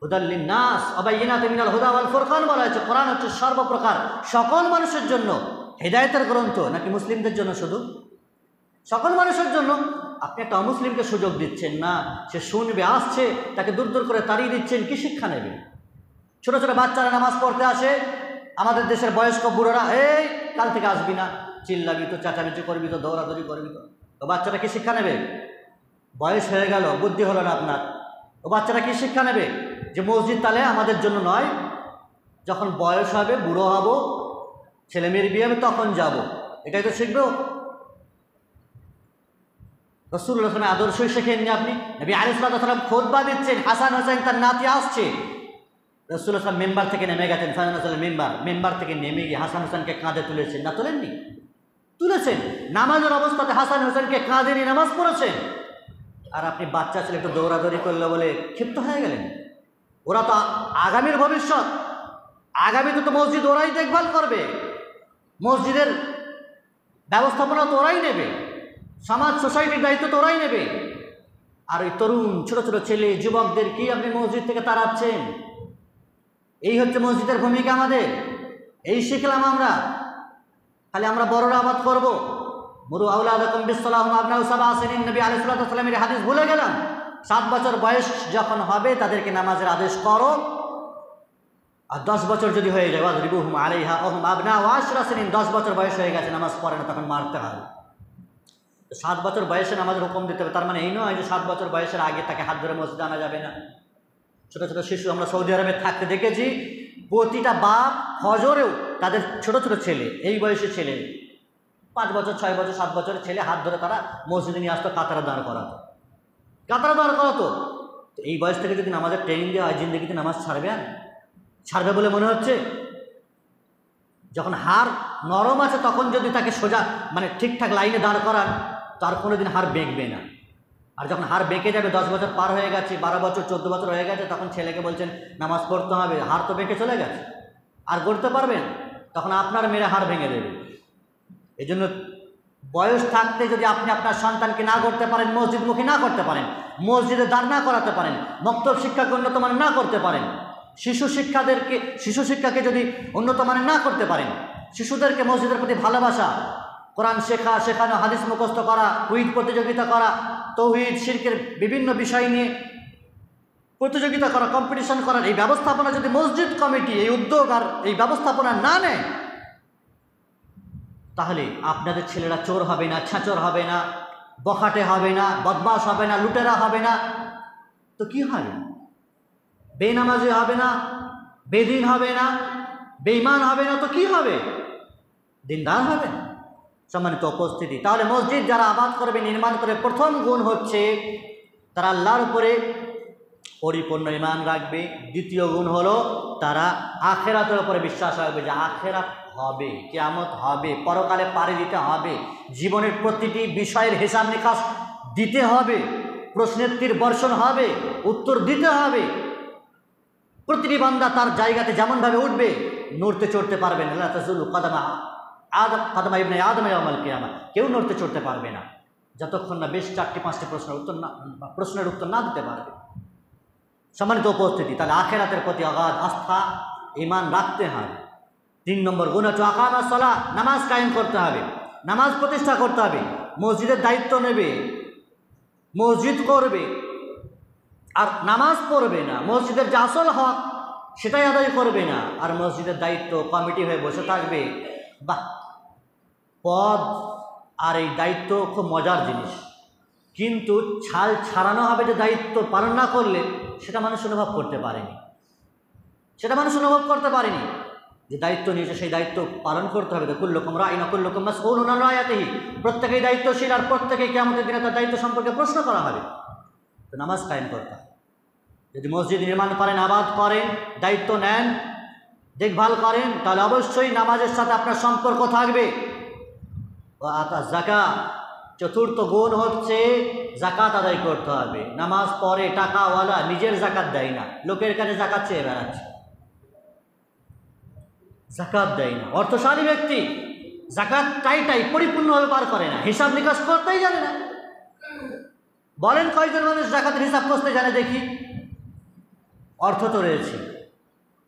হুদাল লিন্নাস ওয়া বাইয়িনাতিন মিনাল হুদা ওয়াল ফুরকান বলা হয়েছে। কোরআন হচ্ছে সর্বপ্রকার সকল মানুষের জন্য হেদায়েতের গ্রন্থ, নাকি মুসলিমদের জন্য শুধু? সকল মানুষের জন্য। আপনি একটা অমুসলিমকে সুযোগ দিচ্ছেন না, সে শুনবে, আসছে, তাকে দূর দূর করে তাড়িয়ে দিচ্ছেন, কি শিক্ষা নেবে? ছোটো ছোটো বাচ্চারা নামাজ পড়তে আসে, আমাদের দেশের বয়স্ক বুড়োরা, এই কাল থেকে আসবি না, চিল্লাবি তো, চেঁচামেচি করবি তো, দৌড়াদৌড়ি করবি তো, ও বাচ্চাটা কি শিক্ষা নেবে? বয়স হয়ে গেল, বুদ্ধি হলো না আপনার, ও বাচ্চাটা কি শিক্ষা নেবে? যে মসজিদ তাহলে আমাদের জন্য নয়, যখন বয়স হবে, বুড়ো হব, ছেলে মেয়ের বিয়ে হবে, তখন যাব, এটাই তো শিখবে। রাসূলুল্লাহ সাল্লাল্লাহু আলাইহি ওয়াসাল্লাম আদর্শই শেখেননি আপনি? নবী আলাইহিস সালাতু ওয়াস সালাম খুতবা দিচ্ছেন, হাসান হোসেন তার নাতি আসছে, রাসূলুল্লাহ সাল্লাল্লাহু মেম্বার থেকে নেমে গেছেন, মেম্বার থেকে নেমে গিয়ে হাসান হোসেনকে কাঁধে তুলেছেন, না তোলেননি? তুলেছেন। নামাজের অবস্থাতে হাসান হোসেনকে কাঁধে নিয়ে নামাজ পড়েছেন, আর আপনি বাচ্চা ছেলে একটু দৌড়াদৌড়ি করলো বলে ক্ষিপ্ত হয়ে গেলেন। ওরা তো আগামীর ভবিষ্যৎ, আগামীতে তো মসজিদ ওরাই দেখভাল করবে, মসজিদের ব্যবস্থাপনা তো ওরাই নেবে, সমাজ সোসাইটির দায়িত্ব তো ওরাই নেবে। আর ওই তরুণ ছোট ছোট ছেলে যুবকদের কি আপনি মসজিদ থেকে তাড়াচ্ছেন? এই হচ্ছে মসজিদের ভূমিকা আমাদের। এই শিখলাম আমরা। খালি আমরা বড়রা আবাদ করব, মুরু আওলাদাকুম বিসসালাহ আবনাউ সাবআ সিনিন, নবী আলাইহিস সালাতু ওয়াস সালামের হাদিস ভুলে গেলাম। 7 বছর বয়স যখন হবে তাদেরকে নামাজের আদেশ করো, আর 10 বছর যদি হয়ে যায় ওয়াজরিবুহুম আলাইহা ওহুম আবনাউ 10 সিনিন, 10 বছর বয়স হয়ে গেছে নামাজ পড়ে না, তখন মারতে হবে। 7 বছর বয়সে নামাজের হুকুম দিতে হবে, তার মানে এই নয় যে 7 বছর বয়সের আগে তাকে হাত ধরে মসজিদে আনা যাবে না। ছোটো ছোটো শিশু আমরা সৌদি আরবে থাকতে দেখেছি, প্রতিটা বাপ ফজরেও তাদের ছোট ছোট ছেলে, এই বয়সের ছেলে 5 বছর 6 বছর 7 বছরের ছেলে হাত ধরে তারা মসজিদে নিয়ে আসতো, কাতারে দাঁড় করাতো, কাতারে দাঁড় করাতো। এই বয়স থেকে যদি নামাজের ট্রেনিং দেওয়া হয়, জিন্দগিতে নামাজ ছাড়বে বলে মনে হচ্ছে? যখন হাড় নরম আছে তখন যদি তাকে সোজা মানে ঠিকঠাক লাইনে দাঁড় করান, তার কোনোদিন হাড় বেঁকবে না। আর যখন হাড় বেঁকে যাবে, 10 বছর পার হয়ে গেছে, 12 বছর 14 বছর হয়ে গেছে, তখন ছেলেকে বলছেন নামাজ পড়তে হবে, হাড় তো বেঁকে চলে গেছে, আর গড়তে পারবেন? তখন আপনার মেরে হাড় ভেঙে দেবে। এই জন্য বয়স থাকতে যদি আপনি আপনার সন্তানকে না করতে পারেন, মসজিদমুখী না করতে পারেন, মসজিদে দাঁড় না করাতে পারেন, মক্তব শিক্ষাকে উন্নত মানের না করতে পারেন, শিশু শিক্ষাকে যদি উন্নত মানের না করতে পারেন, শিশুদেরকে মসজিদের প্রতি ভালোবাসা, কোরআন শেখানো, হাদিস মুখস্থ করা, কুইজ প্রতিযোগিতা করা, তৌহিদ শিরকের বিভিন্ন বিষয় নিয়ে প্রতিযোগিতা করা, কম্পিটিশন করার এই ব্যবস্থাপনা যদি মসজিদ কমিটি এই উদ্যোগ আর এই ব্যবস্থাপনা না নেয়, তাহলে আপনাদের ছেলেরা চোর হবে না, ছাচর হবে না, বখাটে হবে না, বদমাশ হবে না, লুটেরা হবে না, তো কি হবে? বেনামাজি হবে না, বেদিন হবে না, বেঈমান হবে না, তো কি হবে? দিনদার হবে। সম্মানিত উপস্থিতি, তাহলে মসজিদ যারা আবাদ করবে, নির্মাণ করে, প্রথম গুণ হচ্ছে তারা আল্লাহর উপরে পরিপূর্ণ ঈমান রাখবে। দ্বিতীয় গুণ হলো তারা আখিরাতের উপরে বিশ্বাস রাখবে, যে আখিরাত হবে, কিয়ামত হবে, পরকালে পাড়ি দিতে হবে, জীবনের প্রতিটি বিষয়ের হিসাব নিকাশ দিতে হবে, প্রশ্নের তীর বর্ষণ হবে, উত্তর দিতে হবে। প্রতিটি বান্দা তার জায়গাতে যেমনভাবে উঠবে, নড়তে চড়তে পারবে না। লা তাজুলু কাদামা ইবনে আদম ইয়াউমাল কিয়ামা, কেউ নড়তে চড়তে পারবে না যতক্ষণ না বেশ 4-5টি প্রশ্নের উত্তর না দিতে পারবে। সম্মানিত উপস্থিতি, তাহলে আখিরাতের প্রতি অগাধ আস্থা, ঈমান রাখতে হবে। 3 নম্বর গুণ হচ্ছে আকামাস সালাহ, নামাজ কায়েম করতে হবে, নামাজ প্রতিষ্ঠা করতে হবে, মসজিদের দায়িত্ব নেবে, মসজিদ করবে, আর নামাজ পড়বে না, মসজিদের যে আসল হক সেটাই আদায় করবে না, আর মসজিদের দায়িত্ব কমিটি হয়ে বসে থাকবে। বাহ, পদ আর এই দায়িত্ব খুব মজার জিনিস, কিন্তু ছাল ছাড়ানো হবে যে দায়িত্ব পালন না করলে, সেটা মানুষ অনুভব করতে পারেনি, যে দায়িত্ব নিয়েছে সেই দায়িত্ব পালন করতে হবে। কুল্লুকুম রাইন ওয়া কুল্লুকুম মাসউলুন আন রায়াতিহি, প্রত্যেকেই দায়িত্বশীল, আর প্রত্যেকেই কিয়ামতের দিনে তার দায়িত্ব সম্পর্কে প্রশ্ন করা হবে। তো নামাজ কায়েম করতে হবে। যদি মসজিদ নির্মাণ করেন, আবাদ করেন, দায়িত্ব নেন, দেখভাল করেন, তাহলে অবশ্যই নামাজের সাথে আপনার সম্পর্ক থাকবে। ও আতা যাকাত, চতুর্থ গুণ হচ্ছে যাকাত আদায় করতে হবে। নামাজ পড়ে টাকাওয়ালা নিজের যাকাত দেয় না, লোকের কাছে যাকাত চেয়ে বেড়াচ্ছে, যাকাত দেয় না। অর্থশালী ব্যক্তি যাকাত টাই পরিপূর্ণভাবে পার করে না, হিসাব নিকাশ করতেই জানে না। বলেন কয়জন মানুষ যাকাতের হিসাব করতে জানে দেখি? অর্থ তো রয়েছে,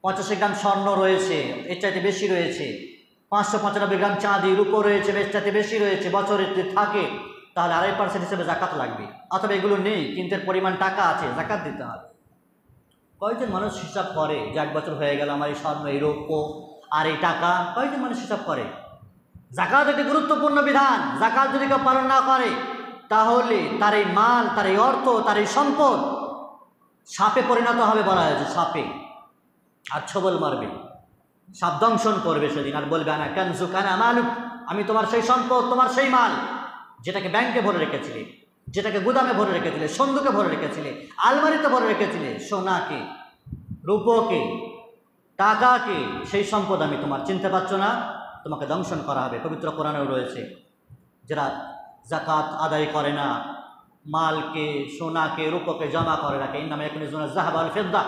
85 গ্রাম স্বর্ণ রয়েছে, এর চাইতে বেশি রয়েছে, 595 গ্রাম চাঁদি রূপো রয়েছে, এর চাইতে বেশি রয়েছে, বছরে থাকে, তাহলে 2.5% হিসেবে যাকাত লাগবে। অথবা এগুলো নেই কিন্তু এর পরিমাণ টাকা আছে, যাকাত দিতে হবে। কয়জন মানুষ হিসাব করে যে 1 বছর হয়ে গেল আমার এই স্বর্ণ, এই রৌপ্য আর এই টাকা? কয়জন মানুষ হিসাব করে? যাকাত একটি গুরুত্বপূর্ণ বিধান। যাকাত যদি কেউ পালন না করে, তাহলে তার এই মাল, তার এই অর্থ, তার এই সম্পদ সাপে পরিণত হবে, বলা হয়েছে সাপে, আর ছবল মারবে, সাপ দংশন করবে সেদিন, আর বলবে আনা কানজুক আনা মালুক, আমি তোমার সেই সম্পদ, তোমার সেই মাল, যেটাকে ব্যাংকে ভরে রেখেছিলে, যেটাকে গুদামে ভরে রেখেছিলে, সন্দুকে ভরে রেখেছিলে, আলমারিতে ভরে রেখেছিলে, সোনাকে, রূপকে, টাকাকে, সেই সম্পদ আমি তোমার, চিনতে পারছো না, তোমাকে দংশন করা হবে। পবিত্র কোরআনেও রয়েছে, যারা যাকাত আদায় করে না, মালকে, সোনাকে, রূপকে জমা করে রাখে, ইন্নামা ইয়াকুনুজুনা যাহাব ওয়াল ফিদ্দা,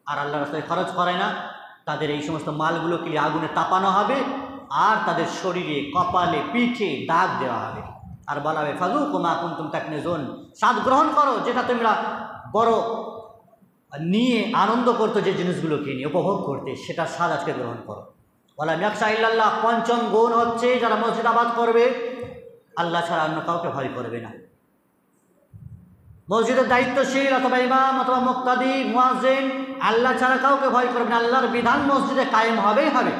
আর আল্লাহর রাস্তায় খরচ করে না, তাদের এই সমস্ত মালগুলোকে আগুনে তাপানো হবে আর তাদের শরীরে, কপালে, পিঠে দাগ দেওয়া হবে। আর বলা হবে ফাযুকু মা কুনতুম তাকনিজুন, স্বাদ গ্রহণ করো যেটা তোমরা বড় নিয়ে আনন্দ করতো, যে জিনিসগুলোকে নিয়ে উপভোগ করতে, সেটা স্বাদ আজকে গ্রহণ করো। ওয়ালা ইয়াখশা ইল্লাল্লাহ, পঞ্চম গুণ হচ্ছে যারা মসজিদ আবাদ করবে আল্লাহ ছাড়া অন্য কাউকে ভয় করবে না। মসজিদের দায়িত্বশীল অথবা ইমাম অথবা মুক্তাদি, মুয়াজ্জিন আল্লাহ ছাড়া কাউকে ভয় করবে না। আল্লাহর বিধান মসজিদে কায়েম হবেই হবে।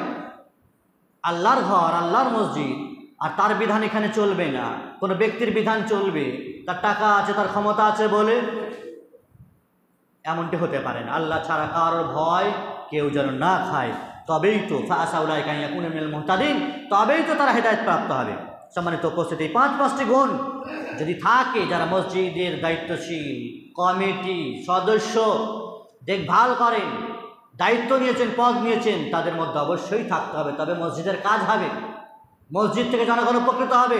আল্লাহর ঘর, আল্লাহর মসজিদ, আর তার বিধান এখানে চলবে না। কোনো ব্যক্তির বিধান চলবে, তার টাকা আছে, তার ক্ষমতা আছে বলে, এমনটি হতে পারে না। আল্লাহ ছাড়া কারোর ভয় কেউ যেন না খায়, তবেই তো ফাআসা উলাইকা আন ইয়াকুনু মিনাল মুহতাদিন, তবেই তো তারা হেদায়েত প্রাপ্ত হবে। সম্মানিত উপস্থিতি, পাঁচটি গুণ যদি থাকে, যারা মসজিদের দায়িত্বশীল, কমিটি সদস্য, দেখভাল করেন, দায়িত্ব নিয়েছেন, পদ নিয়েছেন, তাদের মধ্যে অবশ্যই থাকতে হবে, তবে মসজিদের কাজ হবে, মসজিদ থেকে জনগণ উপকৃত হবে।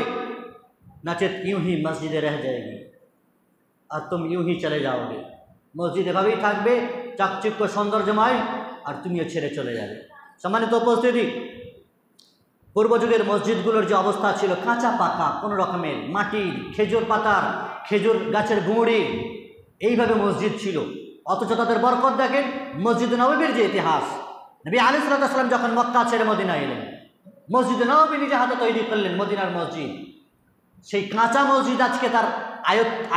নাচেত ইউহি মসজিদে রহ যায়গি আর তুম ইউহি চলে যাওগে। মসজিদ এভাবেই থাকবে, চাকচিক্য সৌন্দর্যময়, আর তুমিও ছেড়ে চলে যাবে। সম্মানিত উপস্থিতি, পূর্বযুগের মসজিদগুলোর যে অবস্থা ছিল, কাঁচা পাকা, কোনো রকমের মাটির, খেজুর পাতার, খেজুর গাছের গুঁড়ি, এইভাবে মসজিদ ছিল। অথচ তাদের বরকত দেখেন, মসজিদ নববীর যে ইতিহাস, নবী আলাইহিস সালাম যখন মক্কা ছেড়ে মদিনা এলেন, মসজিদ নববী নিজে হাতে তৈরি করলেন, মদিনার মসজিদ। সেই কাঁচা মসজিদ আজকে তার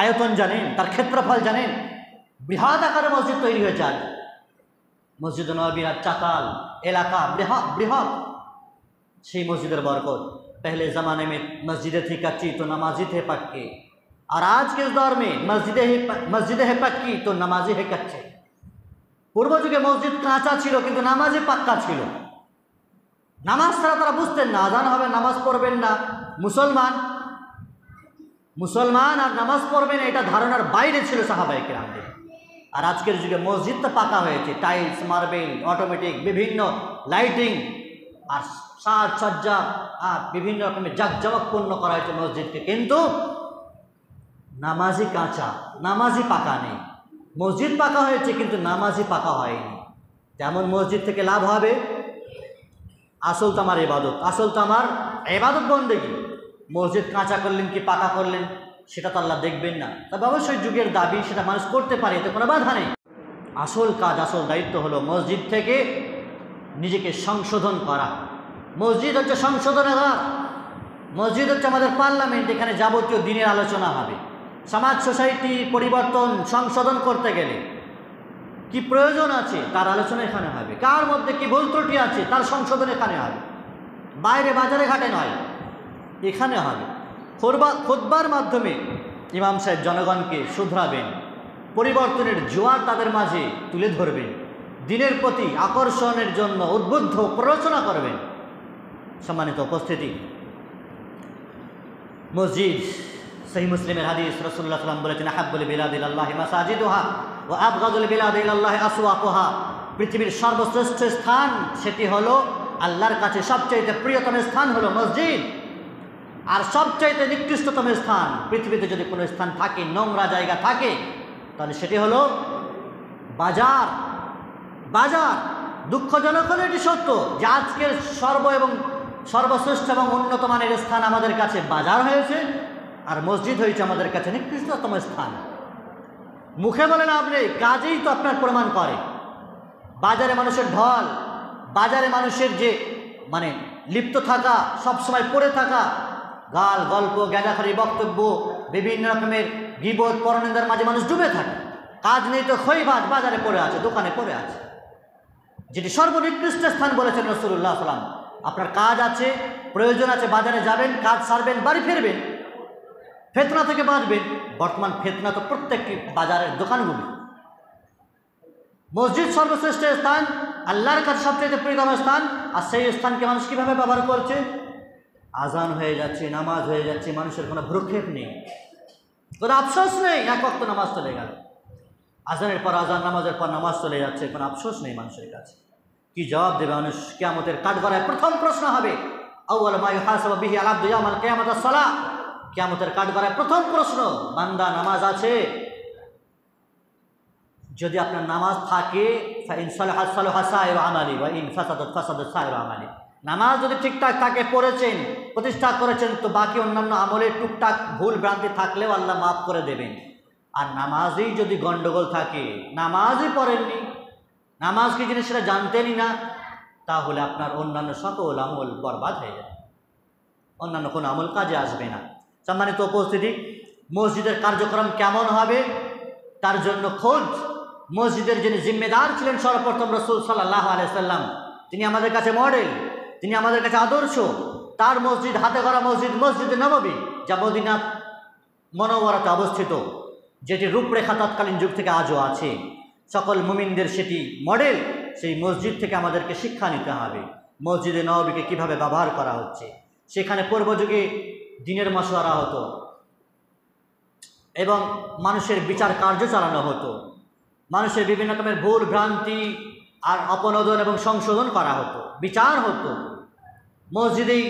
আয়তন জানেন, তার ক্ষেত্রফল জানেন, বৃহৎ আকারে মসজিদ তৈরি হয়েছে। আজ মসজিদ নববীর চাতাল এলাকা বৃহৎ, সেই মসজিদের बरकत। पहले ज़माने में मस्जिदें थी कच्ची तो नमाजी थे पक्के, और आज के इस दौर में मस्जिदें है पक्की तो नमाजी है कच्चे। पूर्व जुगे मस्जिद काँचा छिलो किन्तु नामाजी पक्का छिलो। नामाज ছাড়া তারা বুঝতেন না, আযান হবে নামাজ পড়বেন না। মুসলমান আর নামাজ পড়বে না, এটা ধারণার বাইরে ছিল সাহাবায়ে কেরামদের। আর আজকের যুগে মসজিদ তো পাকা হয়েছে, টাইলস, মার্বেল, অটোমেটিক, বিভিন্ন লাইটিং আর সাজসজ্জা আর বিভিন্ন রকমের জাঁকজমকপূর্ণ করা হয়েছে মসজিদকে, কিন্তু নামাজি কাঁচা, নামাজি পাকা নেই। মসজিদ পাকা হয়েছে কিন্তু নামাজি পাকা হয়নি। তেমন মসজিদ থেকে লাভ হবে, আসল তো আমার ইবাদত, আসল তো আমার ইবাদত বন্দেগী। মসজিদ কাঁচা করলেন কি পাকা করলেন সেটা তো আল্লাহ দেখবেন না। তবে অবশ্যই যুগের দাবি, সেটা মানুষ করতে পারে, এতে কোনো বাধা নেই। আসল কাজ, আসল দায়িত্ব হলো মসজিদ থেকে নিজেকে সংশোধন করা। মসজিদ হচ্ছে সংশোধনাগার, মসজিদ হচ্ছে আমাদের পার্লামেন্ট, এখানে যাবতীয় দিনের আলোচনা হবে। সমাজ, সোসাইটি পরিবর্তন, সংশোধন করতে গেলে কি প্রয়োজন আছে তার আলোচনা এখানে হবে, কার মধ্যে কি ভুল ত্রুটি আছে তার সংশোধন এখানে হবে। বাইরে বাজারে ঘাটে নয়, এখানে হবে। খুতবার মাধ্যমে ইমাম সাহেব জনগণকে শুধরাবেন, পরিবর্তনের জোয়ার তাদের মাঝে তুলে ধরবেন, দিনের প্রতি আকর্ষণের জন্য উদ্বুদ্ধ প্ররোচনা করবেন। সম্মানিত উপস্থিতি, মসজিদ, সহিহ মুসলিমের হাদিস, রাসূলুল্লাহ সাল্লাল্লাহু আলাইহি ওয়াসাল্লাম বলেছেন, আহাব্বুল বিলাদি ইলাল্লাহি মাসাজিদুহা ওয়া আবগাদুল বিলাদি ইলাল্লাহি আসওয়াকুহা। পৃথিবীর সর্বশ্রেষ্ঠ স্থান সেটি হলো আল্লাহর কাছে সবচেয়ে প্রিয়তম স্থান হলো মসজিদ, আর সবচাইতে নিকৃষ্টতম স্থান পৃথিবীতে যদি কোনো স্থান থাকে, নোংরা জায়গা থাকে, তাহলে সেটি হলো বাজার। বাজার, দুঃখজনক হলো এটি সত্য যে আজকের সর্বশ্রেষ্ঠ এবং উন্নত মানের স্থান আমাদের কাছে বাজার হয়েছে, আর মসজিদ হয়েছে আমাদের কাছে নিকৃষ্টতম স্থান। মুখে বলেন আপনি, কাজেই তো আপনার প্রমাণ করে। বাজারে মানুষের ঢল, বাজারে মানুষের যে লিপ্ত থাকা, সবসময় পড়ে থাকা, গাল গল্প, গ্যাজাখারি বক্তব্য, বিভিন্ন রকমের গীবত, পরনিন্দার মাঝে মানুষ ডুবে থাকে। কাজ নেই তো খৈবাজ বাজারে পড়ে আছে, দোকানে পড়ে আছে, যেটি সর্বনিকৃষ্ট স্থান বলেছেন রাসূলুল্লাহ সাল্লাল্লাহু আলাইহি ওয়াসাল্লাম। আপনার কাজ আছে, প্রয়োজন আছে, বাজারে যাবেন, কাজ সারবেন, বাড়ি ফিরবেন, ফিতনা থেকে বাঁচবেন। বর্তমান ফিতনা তো প্রত্যেকটি বাজারের দোকানগুলি। মসজিদ সর্বশ্রেষ্ঠ স্থান, আল্লাহর কাছে সবচেয়ে প্রিয়তম স্থান, আর সেই স্থানকে মানুষ কীভাবে ব্যবহার করছে? আজান হয়ে যাচ্ছে, নামাজ হয়ে যাচ্ছে, মানুষের কোনো ভ্রুক্ষেপ নেই, কোনো আফসোস নেই। এক ওয়াক্ত নামাজ চলে গেল, আজানের পর আজান, নামাজের পর নামাজ চলে যাচ্ছে, কোনো আফসোস নেই মানুষের কাছে। কি জবাব দেবে মানুষ? কিয়ামতের কাঠগড়ায় প্রথম প্রশ্ন হবে, আউয়াল মা ইউহাসাবু বিহি আল আবদু ইয়াউমাল কিয়ামাতিস সালাহ। কিয়ামতের কাঠগড়ায় প্রথম প্রশ্ন, বান্দা নামাজ আছে? যদি আপনার নামাজ থাকে ফাইন সালাহাত সালাহা সাইর আমালি ওয়া ইন ফাসাদাত ফাসাদাত সাইর আমালি, নামাজ যদি ঠিকঠাক থাকে, পড়েছেন, প্রতিষ্ঠা করেছেন, তো বাকি অন্যান্য আমলের টুকটাক ভুল ভ্রান্তি থাকলেও আল্লাহ মাফ করে দেবেন। আর নামাজেই যদি গণ্ডগোল থাকে, নামাজই পড়েননি, নামাজ কি জিনিস সেটা জানতেনই না, তাহলে আপনার অন্যান্য সকল আমল বরবাদ হয়ে যাবে, অন্যান্য কোনো আমল কাজে আসবে না। সম্মানিত উপস্থিতি, মসজিদের কার্যক্রম কেমন হবে তার জন্য খোঁজ মসজিদের যিনি জিম্মেদার ছিলেন সর্বপ্রথম রাসূল সাল্লাল্লাহু আলাইহি সাল্লাম, তিনি আমাদের কাছে মডেল, তিনি আমাদের কাছে আদর্শ। তার মসজিদ, হাতে গড়া মসজিদ, মসজিদে নববী, যা মদিনা মনোবরাতে অবস্থিত, যেটি রূপরেখা তৎকালীন যুগ থেকে আজও আছে, সকল মুমিনদের সেটি মডেল। সেই মসজিদ থেকে আমাদেরকে শিক্ষা নিতে হবে মসজিদে নববীকে কীভাবে ব্যবহার করা হচ্ছে। সেখানে পূর্বযুগে দ্বীনের মশওয়ারা হতো এবং মানুষের বিচার কার্য চালানো হতো, মানুষের বিভিন্ন রকমের ভুল ভ্রান্তি আর অপনোদন এবং সংশোধন করা হতো, বিচার হতো, মসজিদেই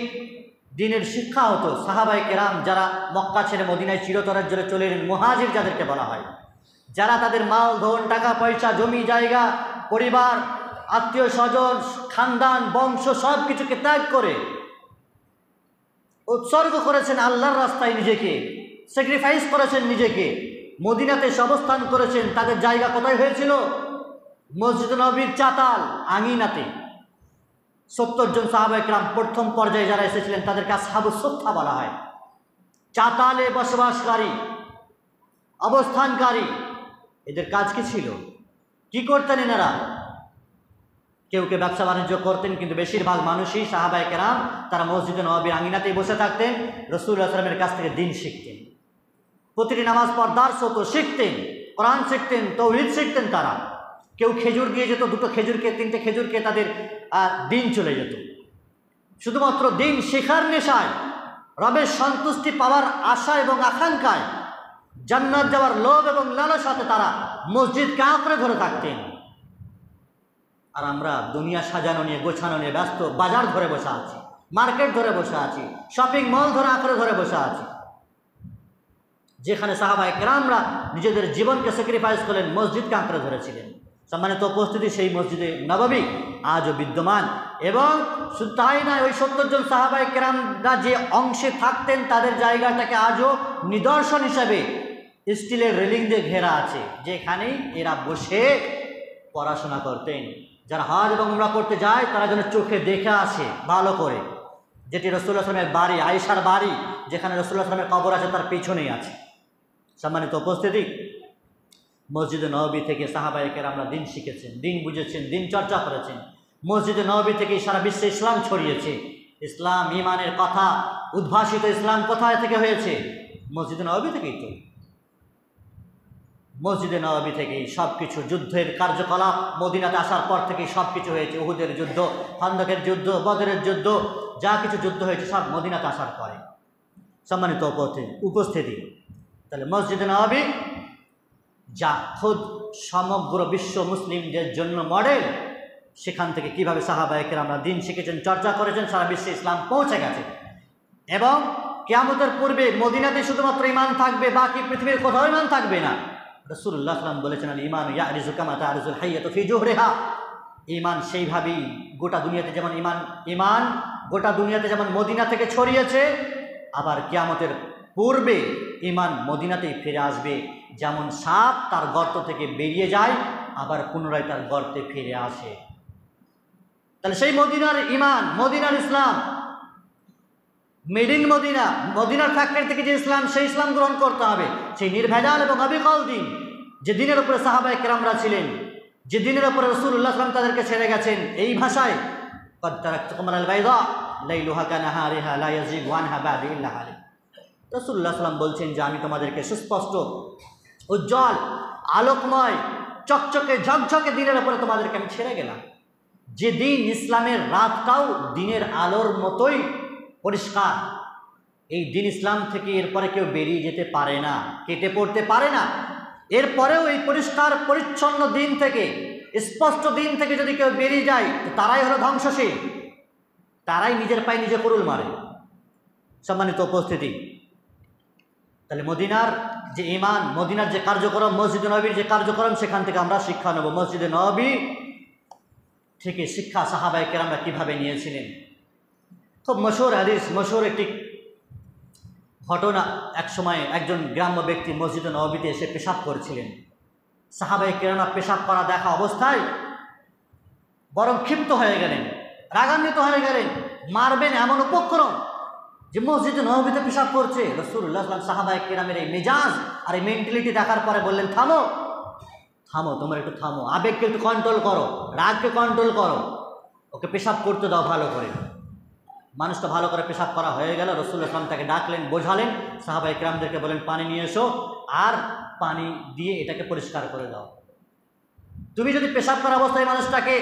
দ্বীনের শিক্ষা হতো। সাহাবায়ে কেরাম যারা মক্কা ছেড়ে মদিনায় চিরতরের জন্য চলে এলেন, মুহাজির যাদেরকে বলা হয়, যারা তাদের মাল ধন, টাকা পয়সা, জমি জায়গা, পরিবার, আত্মীয় স্বজন, খানদান, বংশ সব কিছুকে ত্যাগ করে উৎসর্গ করেছেন আল্লাহর রাস্তায়, নিজেকে স্যাক্রিফাইস করেছেন, নিজেকে মদিনাতে অবস্থান করেছেন। তাদের জায়গা কোথায় হয়েছিল? মসজিদ নববীর চাতাল, আঙিনাতে। 70 জন সাহাবায়ে কেরাম প্রথম পর্যায়ে যারা এসেছিলেন তাদেরকে আসহাবুস সুফফা বলা হয়। চাতালে বসবাসকারী, অবস্থানকারী, এদের কাজ কি ছিল? কি করতেন এনারা? কেউ কেউ ব্যবসা বাণিজ্য করতেন, কিন্তু বেশিরভাগ মানুষই সাহাবায়ে কেরাম তারা মসজিদে নববীর আঙিনাতেই বসে থাকতেন, রাসূলুল্লাহ সাল্লাল্লাহু আলাইহি ওয়াসাল্লামের কাছ থেকে দ্বীন শিখতেন। প্রতিটি নামাজ পড়ার দার্স হতো, শিখতেন, কোরআন শিখতেন, তাওহীদ শিখতেন। তারা কেউ খেজুর দিয়ে যেত, 2টো খেজুরকে 3টে খেজুরকে তাদের দিন চলে যেত, শুধুমাত্র দিন শেখার নেশায়, রবের সন্তুষ্টি পাওয়ার আশা এবং আকাঙ্ক্ষায়, জান্নাত যাওয়ার লোভ এবং লালসাতে তারা মসজিদকে আঁকড়ে ধরে থাকতেন। আর আমরা দুনিয়া সাজানো নিয়ে, গোছানো নিয়ে ব্যস্ত, বাজার ধরে বসে আছি, মার্কেট ধরে বসে আছি, শপিং মল ধরে আঁকড়ে ধরে বসে আছি। যেখানে সাহাবায়ে কেরামরা নিজেদের জীবনকে স্যাক্রিফাইস করলেন, মসজিদকে আঁকড়ে ধরেছিলেন। সম্মানিত উপস্থিতি, সেই মসজিদে নববী আজও বিদ্যমান। এবং শুধু তাই নয়, ওই 70 জন সাহাবায়ে কেরামরা যে অংশে থাকতেন তাদের জায়গাটাকে আজও নিদর্শন হিসাবে স্টিলের রেলিং দিয়ে ঘেরা আছে, যেখানেই এরা বসে পড়াশোনা করতেন। যারা হজ এবং উমরা করতে যায় তারা যেন চোখে দেখে আসে ভালো করে, যেটি রাসূলুল্লাহ সাল্লাল্লাহু আলাইহি ওয়াসাল্লামের বাড়ি, আয়েশার বাড়ি, যেখানে রাসূলুল্লাহ সাল্লাল্লাহু আলাইহি ওয়াসাল্লামের কবর আছে, তার পেছনেই আছে। সম্মানিত উপস্থিতি, মসজিদে নববী থেকে সাহাবায়ে কেরামরা দ্বীন শিখেছেন, দ্বীন বুঝেছেন, দ্বীন চর্চা করেছেন। মসজিদে নববী থেকে সারা বিশ্বে ইসলাম ছড়িয়েছে। ইসলাম, ঈমানের কথা উদ্ভাসিত ইসলাম কোথায় থেকে হয়েছে? মসজিদে নববী থেকেই তো। মসজিদে নববী থেকেই সব কিছু, যুদ্ধের কার্যকলাপ মদিনাতে আসার পর থেকেই সব কিছু হয়েছে। উহুদের যুদ্ধ, খন্দকের যুদ্ধ, বদরের যুদ্ধ, যা কিছু যুদ্ধ হয়েছে সব মদিনাতে আসার পরে। সম্মানিত উপস্থিতি, তাহলে মসজিদে নববী যা খোদ সমগ্র বিশ্ব মুসলিমদের জন্য মডেল, সেখান থেকে কিভাবে সাহাবায়ে কেরামরা দ্বীন শিখেছেন, চর্চা করেছেন, সারা বিশ্বে ইসলাম পৌঁছে গেছে। এবং কিয়ামতের পূর্বে মদিনাতে শুধুমাত্র ঈমান থাকবে, বাকি পৃথিবীর কোথাও ঈমান থাকবে না। রাসূলুল্লাহ সাল্লাল্লাহু আলাইহি ওয়াসাল্লাম বলেছেন, আল ঈমানু ইয়ারিজু কামা তারিজুল হাইয়াতু ফি জুহরিহা। ঈমান সেইভাবেই গোটা দুনিয়াতে, যেমন ঈমান গোটা দুনিয়াতে যেমন মদিনা থেকে ছড়িয়েছে, আবার কিয়ামতের পূর্বে ঈমান মদিনাতেই ফিরে আসবে। যেমন সাপ তার গর্ত থেকে বেরিয়ে যায়, আবার পুনরায় তার গর্তে ফিরে আসে। তাহলে সেই মদিনার ঈমান, মদিনার ইসলাম, মেড ইন মদিনা, মদিনার ফ্যাক্টরি থেকে যে ইসলাম, সেই ইসলাম গ্রহণ করতে হবে। সেই নির্ভেজাল এবং অবিকল দিন, যে দিনের উপরে সাহাবায়ে কেরামরা ছিলেন, যে দিনের উপরে রাসূলুল্লাহ সাল্লাল্লাহু আলাইহি ওয়াসাল্লাম তাদেরকে ছেড়ে গেছেন। এই ভাষায়, ক্বাদ তারাকতুকুম আলাল বাইদা লাইলুহা কানাহারিহা লা ইয়াজিগু আনহা বা'দি ইল্লা হালিক। রাসূলুল্লাহ সাল্লাল্লাহু আলাইহি ওয়াসাল্লাম বলছেন যে আমি তোমাদেরকে সুস্পষ্ট, উজ্জ্বল, আলোকময়, চকচকে, ঝকঝকে দিনের উপরে তোমাদেরকে আমি ছেড়ে গেলাম। যে দিন, ইসলামের রাতটাও দিনের আলোর মতোই পরিষ্কার। এই দিন ইসলাম থেকে এরপরে কেউ বেরিয়ে যেতে পারে না, কেটে পড়তে পারে না। এরপরেও এই পরিষ্কার পরিচ্ছন্ন দিন থেকে, স্পষ্ট দিন থেকে যদি কেউ বেরিয়ে যায়, তো তারাই হলো ধ্বংসশীল, তারাই নিজের পায়ে নিজে কুড়ুল মারে। সম্মানিত উপস্থিতি, তাহলে মদিনার যে ঈমান, মদিনার যে কার্যক্রম, মসজিদে নববীর যে কার্যক্রম, সেখান থেকে আমরা শিক্ষা নেব। মসজিদে নববী থেকে শিক্ষা সাহাবায়ে কেরামরা কীভাবে নিয়েছিলেন। খুব মশহুর হাদিস, মশহুর একটি ঘটনা। এক সময় একজন গ্রাম্য ব্যক্তি মসজিদে নববীতে এসে পেশাব করছিলেন। সাহাবায়ে কেরামরা পেশাব করা দেখা অবস্থায় বরং ক্ষিপ্ত হয়ে গেলেন, রাগান্বিত হয়ে গেলেন, মারবেন এমন উপক্রম যে মসজিদে নববীতে পেশাব করছে। রাসূলুল্লাহ সাল্লাল্লাহু আলাইহি ওয়াসাল্লাম সাহাবায়ে কেরামের এই মেজাজ আর এই মেন্টালিটি দেখার পরে বললেন, থামো থামো, তোমরা একটু থামো, আবেগকে একটু কন্ট্রোল করো, রাগকে কন্ট্রোল করো, ওকে পেশাব করতে দাও ভালো করে। মানুষটা ভালো করে পেশাব করা হয়ে গেল। রাসূলুল্লাহ সাল্লাল্লাহু আলাইহি ওয়াসাল্লাম তাকে ডাকলেন, বোঝালেন, সাহাবায়ে কেরামদেরকে বলেন পানি নিয়ে এসো আর পানি দিয়ে এটাকে পরিষ্কার করে দাও। তুমি যদি পেশাব করা অবস্থায় মানুষটাকে,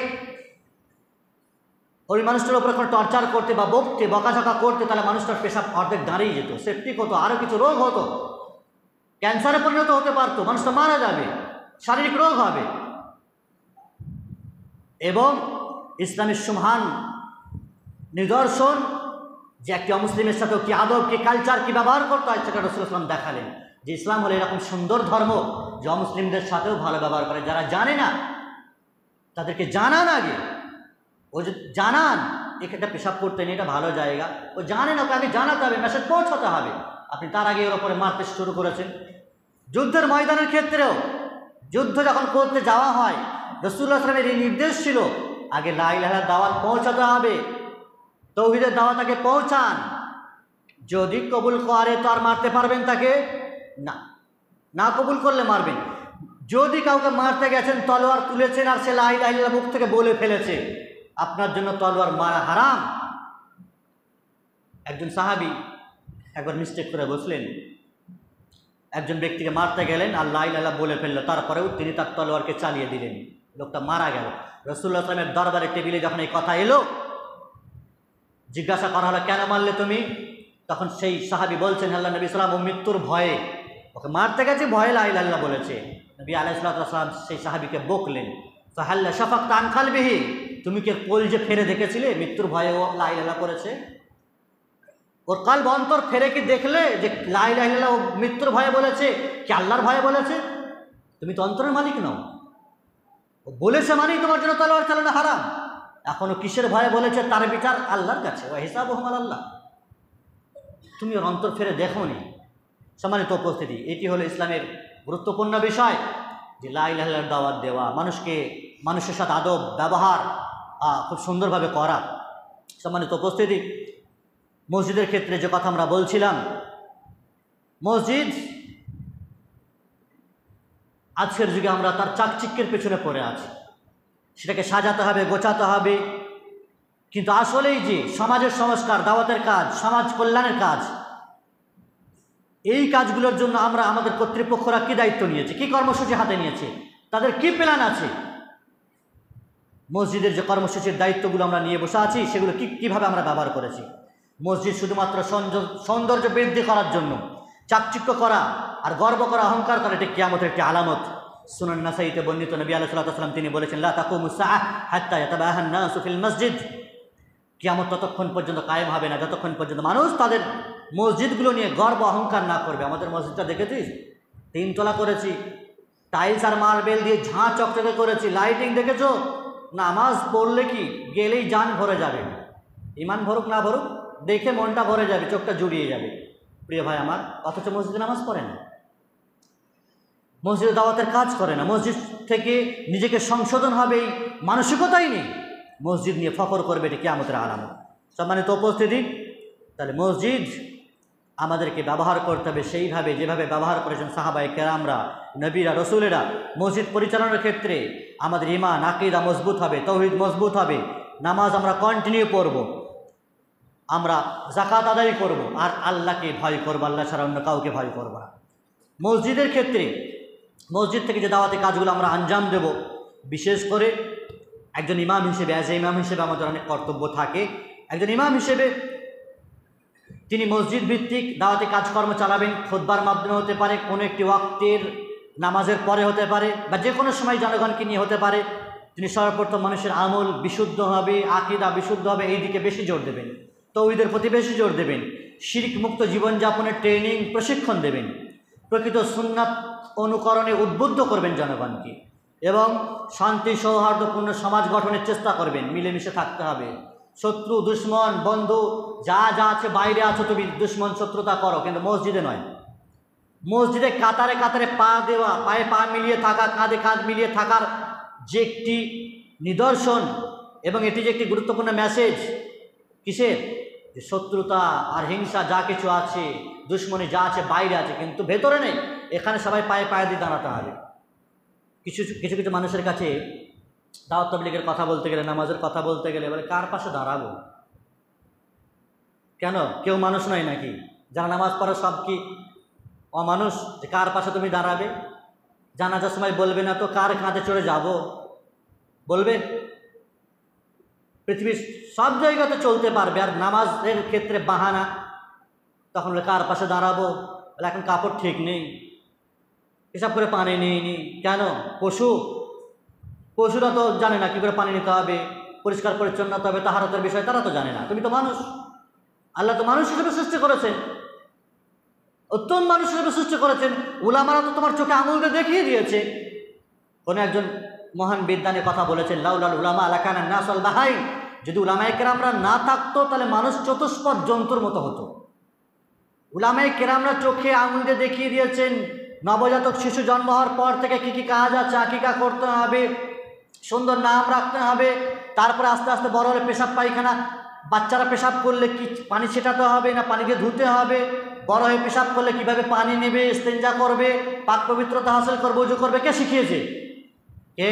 ওই মানুষটার উপরে কোনো টর্চার করতে বা বকতে বকাঝকা করতে, তাহলে মানুষটার পেশাব অর্ধেক দাঁড়িয়ে যেত, সেপ্টিক হতো, আরও কিছু রোগ হতো, ক্যান্সারে পরিণত হতে পারতো, মানুষটা মারা যাবে, শারীরিক রোগ হবে। এবং ইসলামের সুমহান নিদর্শন যে একটি অমুসলিমের সাথেও কি আদব, কি কালচার, কি ব্যবহার করতে হয়, সেটা রাসূলুল্লাহ সাল্লাল্লাহু আলাইহি ওয়াসাল্লাম দেখালেন যে ইসলাম হলো এরকম সুন্দর ধর্ম যে অমুসলিমদের সাথেও ভালো ব্যবহার করে। যারা জানে না তাদেরকে জানান, আগে ও যে জানান এখানটা পেশাব করতে নেই, এটা ভালো জায়গা, ও জানে না, ওকে আগে জানাতে হবে, মেসেজ পৌঁছাতে হবে। আপনি তার আগে ওর ওপরে মারতে শুরু করেছেন। যুদ্ধের ময়দানের ক্ষেত্রেও, যুদ্ধ যখন করতে যাওয়া হয়, রাসূলুল্লাহ সাল্লাল্লাহু আলাইহি ওয়াসাল্লামের এই নির্দেশ ছিল আগে লা ইলাহা ইল্লাল্লাহ দাওয়াত পৌঁছাতে হবে, তৌহিদের দাওয়াত আগে পৌঁছান। যদি কবুল করে তো আর মারতে পারবেন তাকে না, না কবুল করলে মারবেন। যদি কাউকে মারতে গেছেন, তলোয়ার তুলেছেন আর সে লা ইলাহা ইল্লাল্লাহ মুখ থেকে বলে ফেলেছে, আপনার জন্য তলোয়ার মারা হারাম। একজন সাহাবী একবার মিস্টেক করে বসলেন, একজন ব্যক্তিকে মারতে গেলেন আর লা ইলাহা ইল্লাল্লাহ বলে ফেললো, তারপরেও তিনি তার তলোয়ারকে চালিয়ে দিলেন, লোকটা মারা গেল। রাসূলুল্লাহ সাল্লাল্লাহু আলাইহি ওয়াসাল্লামের দরবারে টেবিলে যখন এই কথা এলো, জিজ্ঞাসা করা হলো কেন মারলে তুমি? তখন সেই সাহাবী বলছেন, আল্লাহ নবী সাল্লাল্লাহু আলাইহি ওয়াসাল্লাম ও মৃত্যুর ভয়ে, ওকে মারতে গেছে, ভয়ে লা ইলাহা ইল্লাল্লাহ বলেছে। নবী আলাইহিস সালাতু ওয়াস সালাম সেই সাহাবীকে বকলেন, ফাহাল্লা শাফাকতা আন কালবিহি, তুমি কি কলজে ফেরে দেখেছিলে মৃত্যুর ভয়ে ও লা ইলাহা ইল্লাল্লাহ করেছে? ওর কালব অন্তর ফেরে কি দেখলে যে লা ইলাহা ইল্লাল্লাহ ও মৃত্যুর ভয়ে বলেছে কি আল্লাহর ভয়ে বলেছে? তুমি তো অন্তরের মালিক নও, ও বলেছে মানেই তোমার জন্য তলোয়ার চালানো হারাম। এখনো কিসের ভয়ে বলেছে তার বিচার আল্লাহর কাছে, ওয়া হিসাবুহুম আলাল্লাহ। তুমি ওর অন্তর ফেরে দেখোনি। সম্মানিত উপস্থিতি, এটি হলো ইসলামের গুরুত্বপূর্ণ বিষয় যে লা ইলাহা ইল্লাল্লাহর দাওয়াত দেওয়া, মানুষের সাথে আদব ব্যবহার খুব সুন্দরভাবে করা। সম্মানিত উপস্থিতি, মসজিদের ক্ষেত্রে যে কথা আমরা বলছিলাম, মসজিদ আজকের যুগে আমরা তার চাকচিক্যের পেছনে পড়ে আছি, সেটাকে সাজাতে হবে, গোছাতে হবে, কিন্তু আসলেই যে সমাজের সংস্কার, দাওয়াতের কাজ, সমাজ কল্যাণের কাজ, এই কাজগুলোর জন্য আমরা আমাদের কর্তৃপক্ষরা কী দায়িত্ব নিয়েছে, কী কর্মসূচি হাতে নিয়েছে, তাদের কী প্ল্যান আছে, মসজিদের যে কর্মসূচির দায়িত্বগুলো আমরা নিয়ে বসে আছি সেগুলো কীভাবে আমরা ব্যবহার করেছি। মসজিদ শুধুমাত্র সৌন্দর্য বৃদ্ধি করার জন্য, চাকচিক্য করা আর গর্ব করা, অহংকার করা, এটি কিয়ামতের একটি আলামত। সুনান নাসাইতে বর্ণিত, নবী আলাইহিস সালাতু ওয়াস সালাম তিনি বলেছেন, লা তাকুমুস সাআহ হাত্তা ইয়াতাবাহান নাসু ফিল মসজিদ, কিয়ামত ততক্ষণ পর্যন্ত কায়েম হবে না যতক্ষণ পর্যন্ত মানুষ তাদের মসজিদগুলো নিয়ে গর্ব অহংকার না করবে। আমাদের মসজিদটা দেখেছিস, 3 তলা করেছি, টাইলস আর মার্বেল দিয়ে ঝাঁ চকচকে করেছি, লাইটিং দেখেছো, নামাজ পড়লে কি গেলেই জান ভরে যাবে, ইমান ভরুক না ভরুক দেখে মনটা ভরে যাবে, চোখটা জুড়িয়ে যাবে। প্রিয় ভাই আমার, অথচ মসজিদে নামাজ পড়ে না, মসজিদে দাওয়াতের কাজ করে না, মসজিদ থেকে নিজেকে সংশোধন হবে এই মানসিকতাই নেই, মসজিদ নিয়ে ফখর করবে, এটি কিয়ামতের আলামত। সম্মানিত উপস্থিতি, তাহলে মসজিদ আমাদেরকে ব্যবহার করতে হবে সেইভাবে যেভাবে ব্যবহার করেছেন সাহাবায়ে কেরামরা, নবীরা, রসুলেরা। মসজিদ পরিচালনার ক্ষেত্রে আমাদের ঈমান, আকীদা মজবুত হবে, তাওহীদ মজবুত হবে, নামাজ আমরা কন্টিনিউ করব, আমরা যাকাত আদায় করব, আর আল্লাহকে ভয় করব, আল্লাহ ছাড়া অন্য কাউকে ভয় করব না। মসজিদের ক্ষেত্রে মসজিদ থেকে যে দাওয়াতি কাজগুলো আমরা আঞ্জাম দেব, বিশেষ করে একজন ইমাম হিসেবে, অ্যাজ এ ইমাম হিসেবে আমাদের অনেক কর্তব্য থাকে। একজন ইমাম হিসেবে তিনি মসজিদ ভিত্তিক দাওয়াতি কাজকর্ম চালাবেন, খুতবার মাধ্যমে হতে পারে, কোনো একটি ওয়াক্তের নামাজের পরে হতে পারে, বা যে কোনো সময় জনগণকে নিয়ে হতে পারে। তিনি সর্বপ্রথম মানুষের আমল বিশুদ্ধ হবে, আকীদা বিশুদ্ধ হবে, এই দিকে বেশি জোর দেবেন। তৌহিদের প্রতি বেশি জোর দেবেন, শিরক মুক্ত জীবনযাপনের ট্রেনিং প্রশিক্ষণ দেবেন, প্রকৃত সুন্নাত অনুকরণে উদ্বুদ্ধ করবেন জনগণকে, এবং শান্তি সৌহার্দ্যপূর্ণ সমাজ গঠনের চেষ্টা করবেন। মিলেমিশে থাকতে হবে। শত্রু দুশ্মন বন্ধু যা যা আছে, বাইরে আছো তুমি, দুশ্মন শত্রুতা করো, কিন্তু মসজিদে নয়। মসজিদে কাতারে কাতারে পা দেওয়া, পায়ে পা মিলিয়ে থাকা, কাঁধে কাঁধ মিলিয়ে থাকার যে একটি নিদর্শন, এবং এটি যে একটি গুরুত্বপূর্ণ মেসেজ, কিসের? যে শত্রুতা আর হিংসা যা কিছু আছে, দুশ্মনী যা আছে বাইরে আছে, কিন্তু ভেতরে নেই। এখানে সবাই পায়ে পায়ে দিয়ে দাঁড়াতে হবে। কিছু কিছু কিছু মানুষের কাছে দাওয়াত তাবলীগের কথা বলতে গেলে, নামাজের কথা বলতে গেলে বলে কার পাশে দাঁড়াবো? কেন? কেউ মানুষ নয় নাকি? যারা নামাজ পড়ে সব কি অমানুষ যে কার পাশে তুমি দাঁড়াবে? জানাজার সময় বলবে না তো কার কাঁধে চড়ে যাব? বলবে? পৃথিবীর সব জায়গাতে চলতে পারবে, আর নামাজের ক্ষেত্রে বাহানা। তখন বলে কার পাশে দাঁড়াবো? বলে এখন কাপড় ঠিক নেই, এসব করে পানি নিইনি। কেন? পশুরা তো জানে না কী করে পানি নিতে হবে, পরিষ্কার পরিচ্ছন্নতা হবে, তাহারতের বিষয় তারা তো জানে না। তুমি তো মানুষ, আল্লাহ তো মানুষ হিসেবে সৃষ্টি করেছেন, উত্তম মানুষ হিসেবে সৃষ্টি করেছেন। উলামারা তো তোমার চোখে আঙুল দিয়ে দেখিয়ে দিয়েছে। কোনো একজন মহান বিজ্ঞানী কথা বলেছেন, লাউলাল উলামা লাকানা নাসুল বাহাইম, যদি উলামায়ে কেরামরা না থাকতো তাহলে মানুষ চতুষ্পদ জন্তুর মতো হতো। উলামায়ে কেরামরা চোখে আঙুল দিয়ে দেখিয়ে দিয়েছেন নবজাতক শিশু জন্ম হওয়ার পর থেকে কী কী কাজ আছে। আকিকা করতে হবে, সুন্দর নাম রাখতে হবে, তারপরে আস্তে আস্তে বড় হলে পেশাব পায়খানা, বাচ্চারা পেশাব করলে কি পানি ছেটাতে হবে না পানি দিয়ে ধুতে হবে, বড় হয়ে পেশাব করলে কিভাবে পানি নেবে, ইস্তেঞ্জা করবে, পাক পবিত্রতা হাসিল করবে, উজু করবে, কে শিখিয়েছে? কে?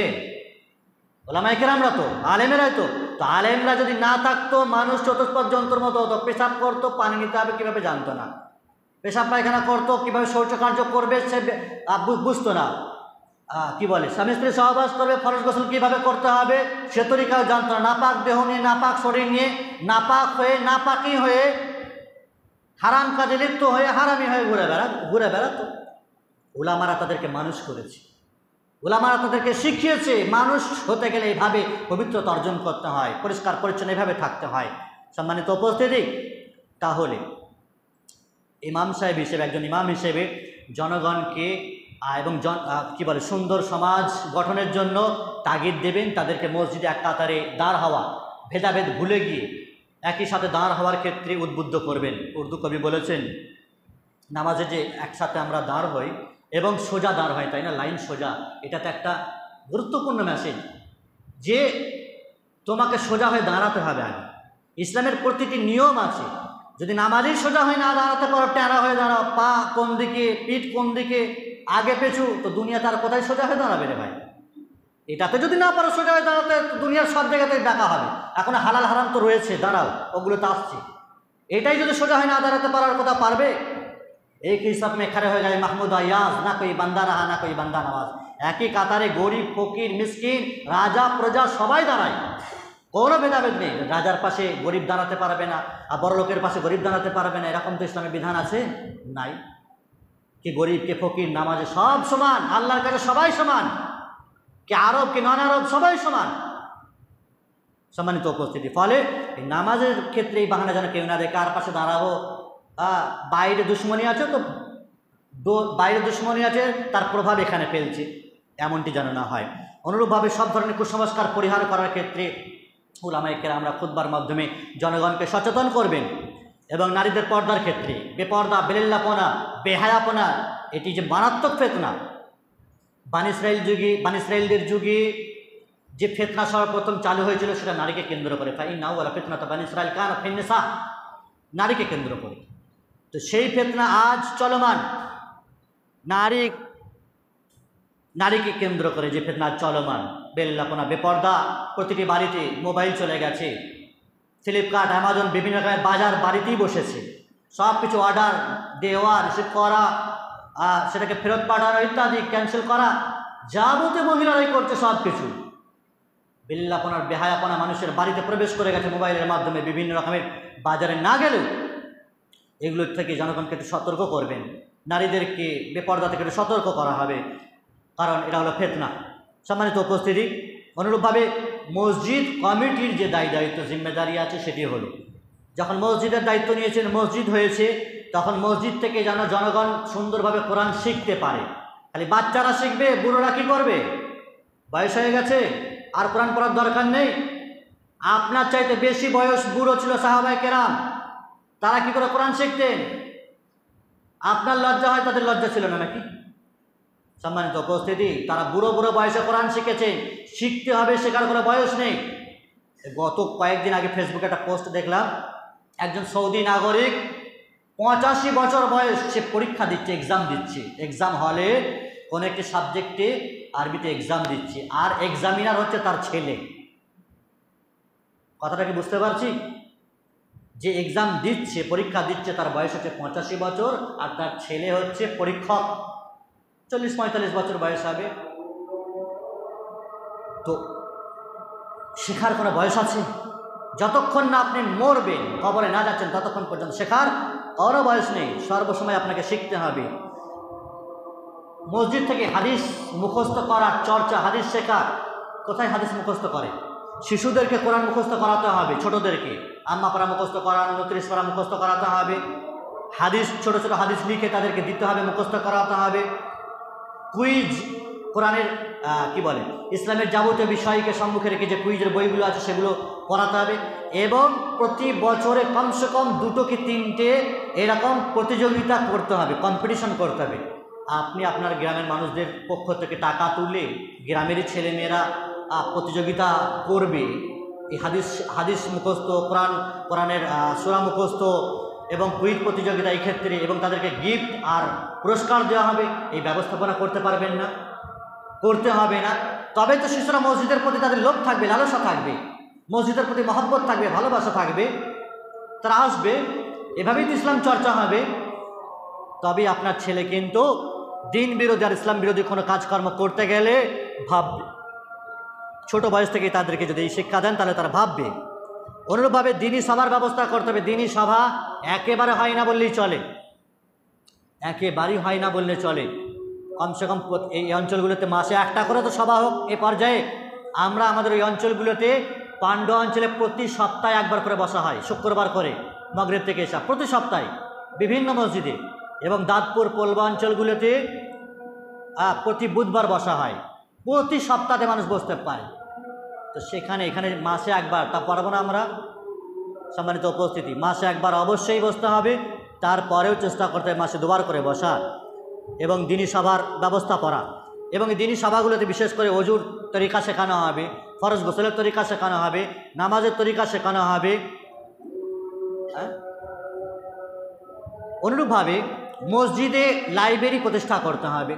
ওলামায়ে কেরামরা তো, আলেমেরাই তো। তো আলেমরা যদি না থাকতো মানুষ চতুষ্পদ জন্তুর মতো হতো। পেশাব করতো, পানি নিতে হবে কীভাবে জানতো না, পেশাব পায়খানা করতো কীভাবে শৌচকার্য করবে সে বুঝতো না, কি বলে স্বামী স্ত্রী সহবাস করবে, ফরজ গোসল কীভাবে করতে হবে সে তরিকাও জানতো না। নাপাক দেহ নিয়ে, নাপাক শরীর নিয়ে, নাপাক হয়ে, নাপাকি হয়ে, হারাম কাজে লিপ্ত হয়ে, হারামি হয়ে ঘুরে বেড়াতো। উলামারা তাদেরকে মানুষ করেছে, উলামারা তাদেরকে শিখিয়েছে মানুষ হতে গেলে এইভাবে পবিত্রতা অর্জন করতে হয়, পরিষ্কার পরিচ্ছন্ন এভাবে থাকতে হয়। সম্মানিত উপস্থিতি, তাহলে ইমাম সাহেব হিসেবে, একজন ইমাম হিসেবে জনগণকে এবং কি বলে সুন্দর সমাজ গঠনের জন্য তাগিদ দেবেন। তাদেরকে মসজিদে এক কাতারে দাঁড় হওয়া, ভেদাভেদ ভুলে গিয়ে একই সাথে দাঁড় হওয়ার ক্ষেত্রে উদ্বুদ্ধ করবেন। উর্দু কবি বলেছেন, নামাজে যে একসাথে আমরা দাঁড় হই এবং সোজা দাঁড় হয়, তাই না, লাইন সোজা, এটাতে একটা গুরুত্বপূর্ণ মেসেজ যে তোমাকে সোজা হয়ে দাঁড়াতে হবে। আগে ইসলামের প্রতিটি নিয়ম আছে, যদি নামাজেই সোজা হয়ে না দাঁড়াতে পারো, ট্যাঁড়া হয়ে দাঁড়াও, পা কোন দিকে, পিঠ কোন দিকে, আগে পেছু, তো দুনিয়া তার কোথায় সোজা হয়ে দাঁড়াবে রে ভাই? এটাতে যদি না পারো সোজা হয়ে দাঁড়াতে, দুনিয়ার সব জায়গাতেই ডাকা হবে। এখন হালাল হারাম তো রয়েছে, দাঁড়াও, ওগুলো তো আসছে। এটাই যদি সোজা হয়ে না দাঁড়াতে পারার কথা পারবে? एक ही सब में खड़े हो गए महमूद अयाज, ना कोई बंदा रहा ना कोई बंदा नवाज। একই কাতারে গরিব ফকির মিসকিন রাজা প্রজা সবাই দাঁড়ায়, কোনো ভেদাভেদ নেই। রাজার পাশে গরিব দাঁড়াতে পারবে না, আর বড় লোকের পাশে গরিব দাঁড়াতে পারবে না, এরকম তো ইসলামের বিধান আছে? নাই। কি গরিব কে ফকির নামাজে সব সমান, আল্লাহর কাছে সবাই সমান, কে আরব কে নন আরব সবাই সমান। সম্মানিত উপস্থিতি, ফলে এই নামাজের ক্ষেত্রে এই বাহানা যেন কেউ না দেয় কার পাশে দাঁড়াবো, বাইরে দুশ্মনী আছে তো বাইরে দুশ্মনী আছে, তার প্রভাব এখানে ফেলছে, এমনটি যেন না হয়। অনুরূপভাবে সব ধরনের কুসংস্কার পরিহার করার ক্ষেত্রে উলামায়ে কেরামরা খুতবার মাধ্যমে জনগণকে সচেতন করবেন। এবং নারীদের পর্দার ক্ষেত্রে বেপর্দা, বেলিল্লাপনা, বেহায়াপনা, এটি যে মারাত্মক ফেতনা, বানি ইসরাইলদের যুগে যে ফেতনা সর্বপ্রথম চালু হয়েছিল সেটা নারীকে কেন্দ্র করে। ফাইন্না আউয়ালা ফিতনাতা বানি ইসরাইল কানাত ফিন নিসা, নারীকে কেন্দ্র করে। তো সেই ফেতনা আজ চলমান, নারীকে কেন্দ্র করে যে ফেতনা চলমান, বেল্লাপনা, বেপর্দা, প্রতিটি বাড়িতে মোবাইল চলে গেছে, ফ্লিপকার্ট, অ্যামাজন, বিভিন্ন রকমের বাজার বাড়িতেই বসেছে, সব কিছু অর্ডার দেওয়া, রিসিভ করা, সেটাকে ফেরত পাঠানো ইত্যাদি, ক্যান্সেল করা, যাবতীয় মহিলারাই করছে সব কিছু। বেল্লাপনার বেহায়াপনা মানুষের বাড়িতে প্রবেশ করে গেছে মোবাইলের মাধ্যমে, বিভিন্ন রকমের বাজারে না গেলেও এগুলোর থেকে জনগণকে একটু সতর্ক করবেন, নারীদেরকে বেপর্দা থেকে একটু সতর্ক করা হবে, কারণ এটা হলো ফেতনা। সম্মানিত উপস্থিতি, অনুরূপভাবে মসজিদ কমিটির যে দায়িত্ব জিম্মেদারি আছে সেটি হলো যখন মসজিদের দায়িত্ব নিয়েছেন, মসজিদ হয়েছে, তখন মসজিদ থেকে যেন জনগণ সুন্দরভাবে কোরআন শিখতে পারে। খালি বাচ্চারা শিখবে, বুড়োরা কি করবে? বয়স হয়ে গেছে, আর কোরআন পড়ার দরকার নেই। আপনার চাইতে বেশি বয়স বুড়ো ছিল সাহাবায়ে কেরাম, তারা কি করে কোরআন শিখতেন? আপনার লজ্জা হয়, তাদের লজ্জা ছিল না নাকি? সম্মানিত উপস্থিতি, তারা বুড়ো বুড়ো বয়সে কোরআন শিখেছেন। শিখতে হবে, শেখার কোনো বয়স নেই। গত কয়েকদিন আগে ফেসবুকে একটা পোস্ট দেখলাম, একজন সৌদি নাগরিক 85 বছর বয়স, সে পরীক্ষা দিচ্ছে, এক্সাম দিচ্ছে, এক্সাম হলে কোনো একটি সাবজেক্টে আরবিতে এক্সাম দিচ্ছে, আর এক্সামিনার হচ্ছে তার ছেলে। কথাটা কি বুঝতে পারছি? যে এক্সাম দিচ্ছে, পরীক্ষা দিচ্ছে, তার বয়স হচ্ছে 85 বছর, আর তার ছেলে হচ্ছে পরীক্ষক, 40-45 বছর বয়স হবে। তো শেখার কোনো বয়স আছে? যতক্ষণ না আপনি মরবেন, কবরে না যাচ্ছেন, ততক্ষণ পর্যন্ত শেখার কোনো বয়স নেই। সর্বসময় আপনাকে শিখতে হবে। মসজিদ থেকে হাদিস মুখস্থ করার চর্চা, হাদিস শেখা। কোথায় হাদিস মুখস্থ করে? শিশুদেরকে কোরআন মুখস্থ করাতে হবে, ছোটদেরকে আম্মা পারা মুখস্থ করানো, 29 পারা মুখস্থ করাতে হবে। হাদিস, ছোট ছোট হাদিস লিখে তাদেরকে দিতে হবে, মুখস্থ করাতে হবে। কুইজ, কোরআনের কি বলে, ইসলামের যাবতীয় বিষয়কে সম্মুখে রেখে যে কুইজের বইগুলো আছে সেগুলো পড়াতে হবে। এবং প্রতি বছরে কমসে কম 2 কি 3টে এরকম প্রতিযোগিতা করতে হবে, কম্পিটিশন করতে হবে। আপনি আপনার গ্রামের মানুষদের পক্ষ থেকে টাকা তুলে গ্রামেরই ছেলেমেয়েরা প্রতিযোগিতা করবে, এই হাদিস মুখস্থ, কোরআনের সূরা মুখস্থ এবং কুইজ প্রতিযোগিতা এই ক্ষেত্রে, এবং তাদেরকে গিফট আর পুরস্কার দেওয়া হবে। এই ব্যবস্থাপনা করতে পারবেন না, করতে হবে না। তবে তো শিশুরা মসজিদের প্রতি তাদের লোভ থাকবে, লালসা থাকবে, মসজিদের প্রতি মহব্বত থাকবে, ভালোবাসা থাকবে, তারা আসবে। এভাবেই তো ইসলাম চর্চা হবে। তবে আপনার ছেলে কিন্তু দিন বিরোধী আর ইসলাম বিরোধী কোনো কাজকর্ম করতে গেলে ভাববে। ছোট বয়স থেকে তাদেরকে যদি এই শিক্ষা দেন, তাহলে তারা ভাববে। অনুরূপভাবে দিনী সভার ব্যবস্থা করতে হবে। দিনী সভা একেবারে হয় না বললেই চলে, একেবারেই হয় না বললে চলে। কমসে কম এই অঞ্চলগুলোতে মাসে একটা করে তো সভা হোক। এ পর্যায়ে আমরা আমাদের ওই অঞ্চলগুলোতে, পান্ডু অঞ্চলে প্রতি সপ্তাহে একবার করে বসা হয়, শুক্রবার করে মাগরিব থেকে এসা, প্রতি সপ্তাহে বিভিন্ন মসজিদে। এবং দাঁতপুর পল্বা অঞ্চলগুলোতে প্রতি বুধবার বসা হয়। প্রতি সপ্তাহে মানুষ বসতে পারে। তো এখানে মাসে একবার, তা পারবো না আমরা? সম্মানিত উপস্থিতি, মাসে একবার অবশ্যই বসতে হবে। তারপরেও চেষ্টা করতে হবে মাসে 2 বার করে বসা এবং দিনী সভার ব্যবস্থা করা। এবং এই দিনী সভাগুলোতে বিশেষ করে অজুর তরিকা শেখানো হবে, ফরজ গোসলের তরিকা শেখানো হবে, নামাজের তরিকা শেখানো হবে। অনুরূপভাবে মসজিদে লাইব্রেরি প্রতিষ্ঠা করতে হবে,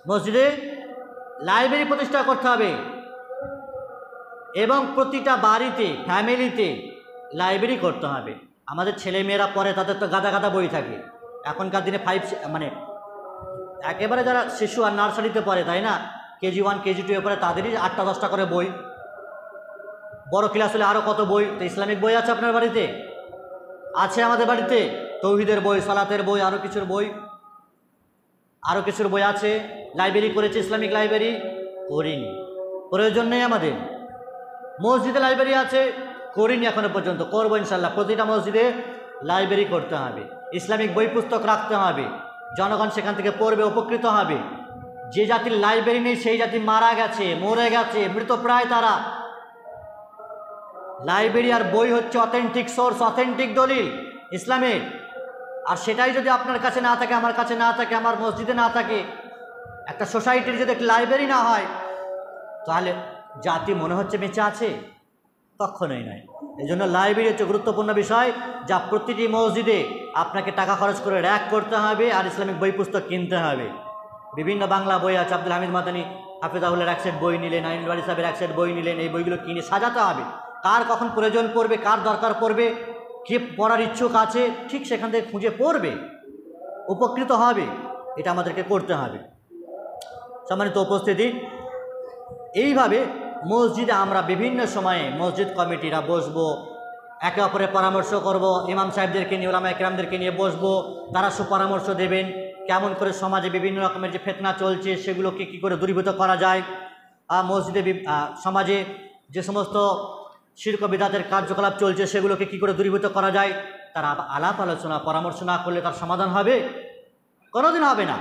মসজিদে লাইব্রেরি প্রতিষ্ঠা করতে হবে। এবং প্রতিটা বাড়িতে, ফ্যামিলিতে লাইব্রেরি করতে হবে। আমাদের ছেলেমেয়েরা পড়ে, তাদের তো গাদা গাদা বই থাকে। এখনকার দিনে মানে একেবারে যারা শিশু আর নার্সারিতে পড়ে, তাই না, কেজি 1 কেজি 2 পড়ে, তাদেরই 8টা 10টা করে বই। বড় ক্লাস হলে আরও কত বই। তো ইসলামিক বই আছে আপনার বাড়িতে? আছে আমাদের বাড়িতে। তৌহিদের বই, সালাতের বই, আরও কিছুর বই আছে। লাইব্রেরি করেছে, ইসলামিক লাইব্রেরি করিনি, প্রয়োজন নেই আমাদের। মসজিদে লাইব্রেরি আছে, করিনি এখনো পর্যন্ত, করবো ইনশাল্লাহ। প্রতিটা মসজিদে লাইব্রেরি করতে হবে, ইসলামিক বই পুস্তক রাখতে হবে, জনগণ সেখান থেকে পড়বে, উপকৃত হবে। যে জাতির লাইব্রেরি নেই সেই জাতি মারা গেছে, মরে গেছে, মৃতপ্রায় তারা। লাইব্রেরি আর বই হচ্ছে অথেন্টিক সোর্স, অথেন্টিক দলিল ইসলামের। আর সেটাই যদি আপনার কাছে না থাকে, আমার কাছে না থাকে, আমার মসজিদে না থাকে, একটা সোসাইটির যদি একটা লাইব্রেরি না হয়, তাহলে জাতি মনে হচ্ছে বেঁচে আছে? কখনোই নয়। এই জন্য লাইব্রেরি হচ্ছে গুরুত্বপূর্ণ বিষয়, যা প্রতিটি মসজিদে আপনাকে টাকা খরচ করে র্যাক করতে হবে আর ইসলামিক বই পুস্তক কিনতে হবে। বিভিন্ন বাংলা বই আছে, আব্দুল হামিদ মাদানী হাফিজাহুল্লাহর 1 সেট বই নিলেন, আইনুল বারী সাহেবের 1 সেট বই নিলেন। এই বইগুলো কিনে সাজাতে হবে, কার কখন প্রয়োজন পড়বে, কার দরকার পড়বে, কে পড়ার ইচ্ছুক আছে, ঠিক সেখান থেকে খুঁজে পড়বে, উপকৃত হবে। এটা আমাদেরকে করতে হবে। সম্মানিত উপস্থিতি, এইভাবে মসজিদে আমরা বিভিন্ন সময়ে মসজিদ কমিটিরা বসবো, একে অপরের পরামর্শ করব, ইমাম সাহেবদেরকে নিয়ে, উলামায়ে কেরামদেরকে নিয়ে বসবো, তারা সুপরামর্শ দেবেন কেমন করে সমাজে বিভিন্ন রকমের যে ফিতনা চলছে সেগুলোকে কী করে দূরীভূত করা যায়। মসজিদে সমাজে যে সমস্ত শিরক ও বিদআতের কার্যকলাপ চলছে সেগুলোকে কি করে দূরীভূত করা যায় তার আলাপ আলোচনা পরামর্শ না করলে তার সমাধান হবে? কোনোদিন হবে না।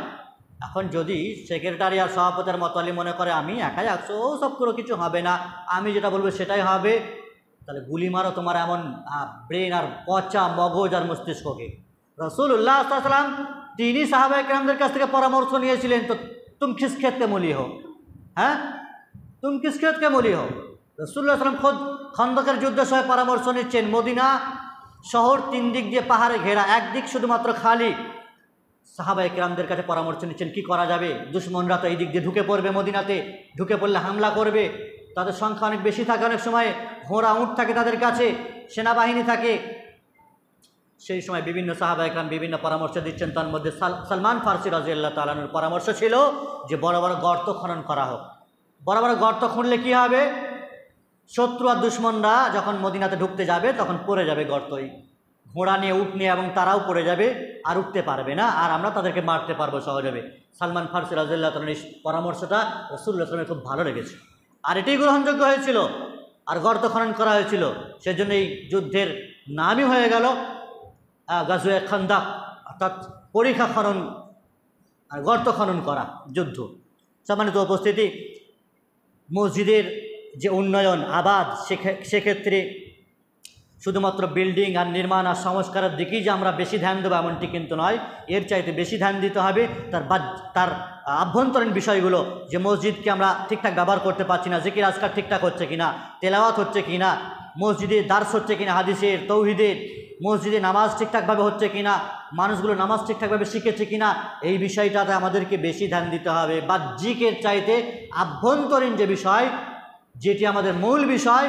এখন যদি সেক্রেটারি আর সভাপতির মতোয়ালি মনে করে আমি একাই আসছো ও সব কোনো কিছু হবে না, আমি যেটা বলবো সেটাই হবে, তাহলে গুলি মারো তোমার এমন ব্রেন আর পচা মগজ আর মস্তিষ্ককে। রাসূলুল্লাহ সাল্লাল্লাহু আলাইহি ওয়াসাল্লাম তিনি সাহাবায়ে কেরামদের কাছ থেকে পরামর্শ নিয়েছিলেন, তো তুম কিস খেত কে মূলি হো? হ্যাঁ, তুম কিস খেত কে মূলি হো? রাসূলুল্লাহ সাল্লাল্লাহু আলাইহি ওয়াসাল্লাম খোদ খন্দকের যুদ্ধের সময় পরামর্শ নিচ্ছেন। মদিনা শহর 3 দিক দিয়ে পাহাড়ে ঘেরা, একদিক শুধুমাত্র খালি। সাহাবায়ে কেরামদের কাছে পরামর্শ নিচ্ছেন কি করা যাবে, দুশমনরা তো এই দিক দিয়ে ঢুকে পড়বে, মদিনাতে ঢুকে পড়লে হামলা করবে, তাদের সংখ্যা অনেক বেশি থাকে, অনেক সময় ঘোড়া উট থাকে তাদের কাছে, সেনাবাহিনী থাকে। সেই সময় বিভিন্ন সাহাবায়ে কেরাম বিভিন্ন পরামর্শ দিচ্ছেন। তার মধ্যে সালমান ফারসি রাদিয়াল্লাহু তাআলা আনহুর পরামর্শ ছিল যে বড় বড় গর্ত খনন করা হোক। বড় বড় গর্ত খুঁড়লে কি হবে, শত্রু আর দুশমনরা যখন মদিনাতে ঢুকতে যাবে তখন পড়ে যাবে গর্তই, ঘোড়া নিয়ে উট নিয়ে, এবং তারাও পড়ে যাবে আর উঠতে পারবে না, আর আমরা তাদেরকে মারতে পারবো সহজে। সালমান ফারসি রাদিয়াল্লাহু তাআলার এই পরামর্শটা রাসূলুল্লাহ সাল্লাল্লাহু আলাইহি ওয়াসাল্লামের খুব ভালো লেগেছে, আর এটাই গ্রহণযোগ্য হয়েছিল, আর গর্ত খনন করা হয়েছিল। সেজন্য এই যুদ্ধের নামই হয়ে গেল গাজওয়ে খান্দাক, অর্থাৎ পরিখা খনন আর গর্ত খনন করা যুদ্ধ। সম্মানিত উপস্থিতি, মসজিদের যে উন্নয়ন আবাদ, সেক্ষেত্রে শুধুমাত্র বিল্ডিং আর নির্মাণ আর সংস্কারের দিকেই যে আমরা বেশি ধ্যান দেবো এমনটি কিন্তু নয়, এর চাইতে বেশি ধ্যান দিতে হবে তার আভ্যন্তরীণ বিষয়গুলো, যে মসজিদকে আমরা ঠিকঠাক ব্যবহার করতে পারছি না, জিকির আজকার ঠিকঠাক হচ্ছে কিনা, তেলাওয়াত হচ্ছে কিনা, মসজিদে দার্স হচ্ছে কিনা হাদিসের তৌহিদের, মসজিদে নামাজ ঠিকঠাকভাবে হচ্ছে কিনা, মানুষগুলো নামাজ ঠিকঠাকভাবে শিখেছে কিনা, এই বিষয়টাতে আমাদেরকে বেশি ধ্যান দিতে হবে। বাহ্যিকের চাইতে আভ্যন্তরীণ যে বিষয়, যেটি আমাদের মূল বিষয়,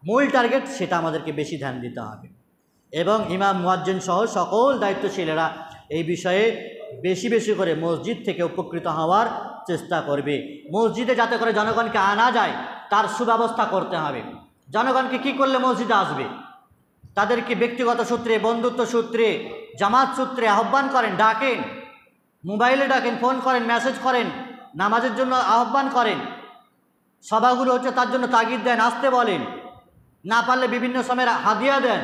মূল টার্গেট, সেটা আমাদেরকে বেশি ধ্যান দিতে হবে। এবং ইমাম মুয়াজ্জিন সহ সকল দায়িত্বশীলেরা এই বিষয়ে বেশি বেশি করে মসজিদ থেকে উপকৃত হওয়ার চেষ্টা করবে। মসজিদে যাতে করে জনগণকে আনা যায় তার সুব্যবস্থা করতে হবে। জনগণকে কি করলে মসজিদে আসবে, তাদেরকে ব্যক্তিগত সূত্রে, বন্ধুত্ব সূত্রে, জামাত সূত্রে আহ্বান করেন, ডাকেন, মোবাইলে ডাকেন, ফোন করেন, মেসেজ করেন, নামাজের জন্য আহ্বান করেন, সভাগুলো হচ্ছে তার জন্য তাগিদ দেন, আসতে বলেন, না পারলে বিভিন্ন সময়ের হাদিয়া দেন,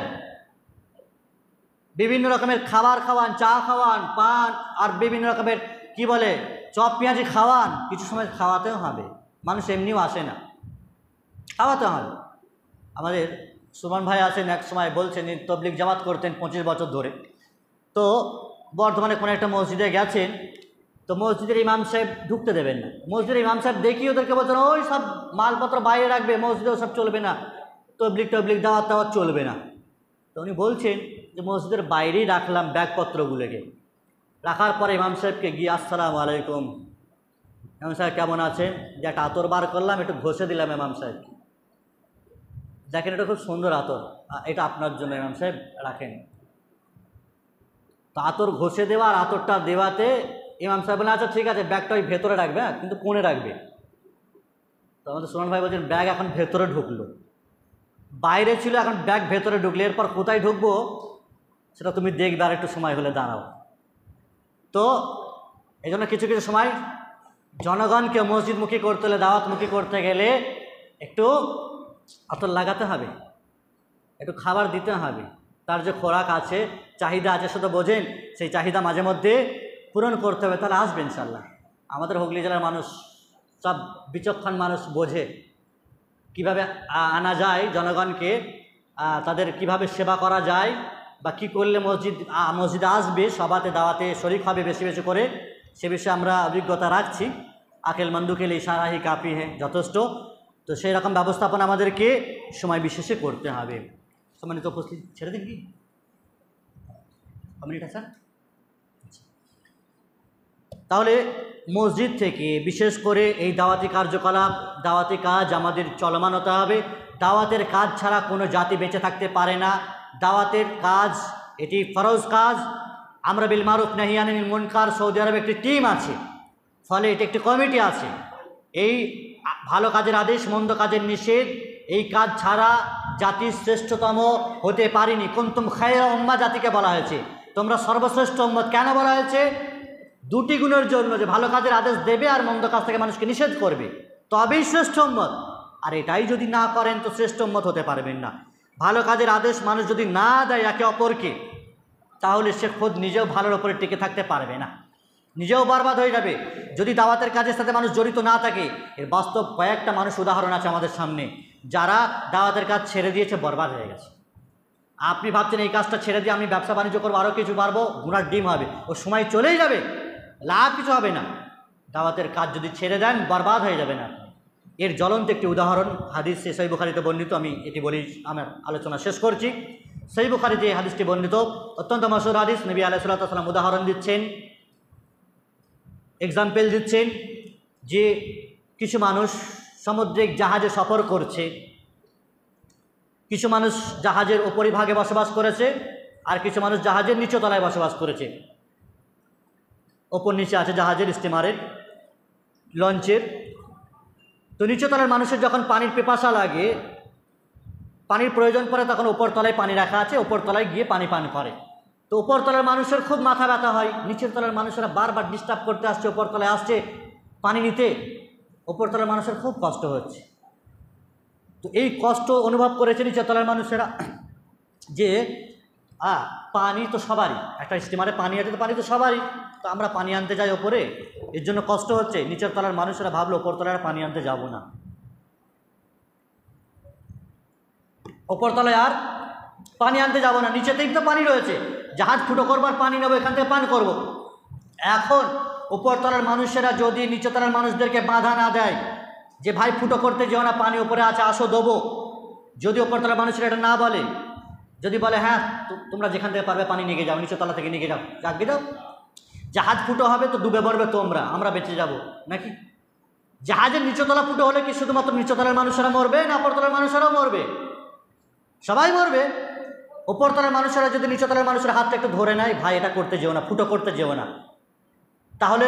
বিভিন্ন রকমের খাবার খাওয়ান, চা খাওয়ান, পান আর বিভিন্ন রকমের কি বলে চপ পেঁয়াজি খাওয়ান। কিছু সময় খাওয়াতেও হবে, মানুষ এমনিও আসে না, খাওয়াতে হবে। আমাদের সুমন ভাই আছেন, এক সময় বলছেন তবলিগ জামাত করতেন 25 বছর ধরে। তো বর্তমানে কোনো একটা মসজিদে গেছেন, তো মসজিদের ইমাম সাহেব ঢুকতে দেবেন না। মসজিদের ইমাম সাহেব দেখিয়ে ওদেরকে বলছেন ওই সব মালপত্র বাইরে রাখবে, মসজিদেও সব চলবে না, তবলিগ দাওয়াত চলবে না। তো উনি বলছেন যে মসজিদের বাইরেই রাখলাম ব্যাগপত্রগুলোকে, রাখার পরে ইমাম সাহেবকে গিয়ে আসসালামু আলাইকুম, ইমাম সাহেব কেমন আছেন, যে একটা আতর বার করলাম, একটু ঘষে দিলাম ইমাম সাহেবকে, দেখেন এটা খুব সুন্দর আতর, এটা আপনার জন্য ইমাম সাহেব রাখেন। তো আতর ঘষে দেওয়া আর আতরটা দেওয়াতে ইমাম সাহেব বলেন আচ্ছা ঠিক আছে, ব্যাগটা ওই ভেতরে রাখবে, কিন্তু কোণে রাখবে। তো আমাদের সুমন ভাই বলছেন ব্যাগ এখন ভেতরে ঢুকলো, বাইরে ছিল, এখন ব্যাগ ভেতরে ঢুকলে এরপর কোথায় ঢুকবো সেটা তুমি দেখবে, আর একটু সময় হলে দাঁড়াও। তো এই জন্য কিছু কিছু সময় জনগণকে মসজিদমুখী করতে হলে, দাওয়াতমুখী করতে গেলে একটু আতর লাগাতে হবে, একটু খাবার দিতে হবে, তার যে খোরাক আছে, চাহিদা আছে, সেটা বোঝেন, সেই চাহিদা মাঝে মধ্যে পূরণ করতে হবে, তাহলে আসবে ইনশাল্লাহ। আমাদের হুগলি জেলার মানুষ সব বিচক্ষণ মানুষ, বোঝে কিভাবে আনা যায় জনগণকে, তাদের কিভাবে সেবা করা যায়, বা কী করলে মসজিদে আসবে, সভাতে দাওয়াতে শরীক হবে বেশি বেশি করে, সে বিষয়ে আমরা অভিজ্ঞতা রাখছি। আকেল মন্দুকেল ইশারাহি কাফি হ্যাঁ, যথেষ্ট। তো সেই রকম ব্যবস্থাপনা আমাদেরকে সময় বিশেষে করতে হবে। সম্মানিত উপস্থিত, ছেড়ে দিন কি মিনিট স্যার। তাহলে মসজিদ থেকে বিশেষ করে এই দাওয়াতি কার্যকলাপ, দাওয়াতি কাজ আমাদের চলমান হতে হবে। দাওয়াতের কাজ ছাড়া কোনো জাতি বেঁচে থাকতে পারে না। দাওয়াতের কাজ এটি ফরজ কাজ। আমরা বিল মারুফ নাহি আনিল মুনকার, সৌদি আরবে একটি টিম আছে, ফলে এটি একটি কমিটি আছে। এই ভালো কাজের আদেশ, মন্দ কাজের নিষেধ, এই কাজ ছাড়া জাতির শ্রেষ্ঠতম হতে পারেনি। কুনতুম খায়রা উম্মাহ জাতিকে বলা হয়েছে, তোমরা সর্বশ্রেষ্ঠ উম্মত। কেন বলা হয়েছে? দুটি গুণের জন্য, যে ভালো কাজের আদেশ দেবে আর মন্দ কাজ থেকে মানুষকে নিষেধ করবে, তবেই শ্রেষ্ঠ উম্মত। আর এটাই যদি না করেন তো শ্রেষ্ঠ উম্মত হতে পারবেন না। ভালো কাজের আদেশ মানুষ যদি না দেয় একে অপরকে, তাহলে সে খোদ নিজেও ভালোর উপরে টিকে থাকতে পারবে না, নিজেও বরবাদ হয়ে যাবে। যদি দাওয়াতের কাজের সাথে মানুষ জড়িত না থাকে, এর বাস্তব কয়েকটা মানুষ উদাহরণ আছে আমাদের সামনে, যারা দাওয়াতের কাজ ছেড়ে দিয়েছে, বরবাদ হয়ে গেছে। আপনি ভাবছেন এই কাজটা ছেড়ে দিয়ে আমি ব্যবসা বাণিজ্য করবো, আরও কিছু পারবো, গুনার ডিম হবে, ও সময় চলেই যাবে, লাভ কিছু হবে না। দাওয়াতের কাজ যদি ছেড়ে দেন, বরবাদ হয়ে যাবে না। এর জ্বলন্ত একটি উদাহরণ হাদিস সহিহ বুখারীতে বর্ণিত, আমি এটি বলি আমার আলোচনা শেষ করছি। সহিহ বুখারীতে এই হাদিসটি বর্ণিত, অত্যন্ত মশহুর হাদিস। নবী আলাইহিস সালাতু ওয়াস সালাম উদাহরণ দিচ্ছেন, এক্সাম্পল দিচ্ছেন যে কিছু মানুষ সামুদ্রিক জাহাজে সফর করছে, কিছু মানুষ জাহাজের উপরিভাগে বসবাস করেছে, আর কিছু মানুষ জাহাজের নিচতলায় বসবাস করেছে। ওপর নিচে আছে জাহাজের, স্টিমারের, লঞ্চের। তো নিচতলার মানুষের যখন পানির পিপাসা লাগে, পানির প্রয়োজন পড়ে, তখন উপরতলায় পানি রাখা আছে, উপরতলায় গিয়ে পানি পান করে। তো উপরতলার মানুষের খুব মাথা ব্যথা হয়, নিচের তলার মানুষেরা বারবার ডিস্টার্ব করতে আসছে, উপরতলায় আসছে পানি নিতে, উপরতলার মানুষের খুব কষ্ট হচ্ছে। তো এই কষ্ট অনুভব করেছে নিচতলার মানুষেরা যে পানি তো সবারই, একটা স্টিমারে পানি আছে, তো পানি তো সবারই, তো আমরা পানি আনতে যাই ওপরে, এর জন্য কষ্ট হচ্ছে। নিচের তলার মানুষেরা ভাবলো উপরতলায় পানি আনতে যাব না, উপরতলায় আর পানি আনতে যাব না, নিচেতেই তো পানি রয়েছে, জাহাজ ফুটো করবার পানি নেবো, এখান থেকে পান করব। এখন উপরতলার মানুষেরা যদি নিচতলার মানুষদেরকে বাধা না দেয় যে ভাই ফুটো করতে যেও না, পানি উপরে আছে, আসো দেবো, যদি উপরতলার মানুষেরা এটা না বলে, যদি বলে হ্যাঁ তোমরা যেখান থেকে পারবে পানি নিয়ে যাও, নিচতলা থেকে নিয়ে যাও, জাগিয়ে দাও, জাহাজ ফুটো হবে তো ডুবে মরবে তোমরা, আমরা বেঁচে যাব নাকি? জাহাজের নিচতলা ফুটো হলে কি শুধুমাত্র নিচতলার মানুষেরা মরবে, না উপরতলার মানুষেরাও মরবে? সবাই মরবে। উপরতলার মানুষেরা যদি নিচতলার মানুষের হাতটা একটু ধরে নেয়, ভাই এটা করতে যেও না, ফুটো করতে যেও না, তাহলে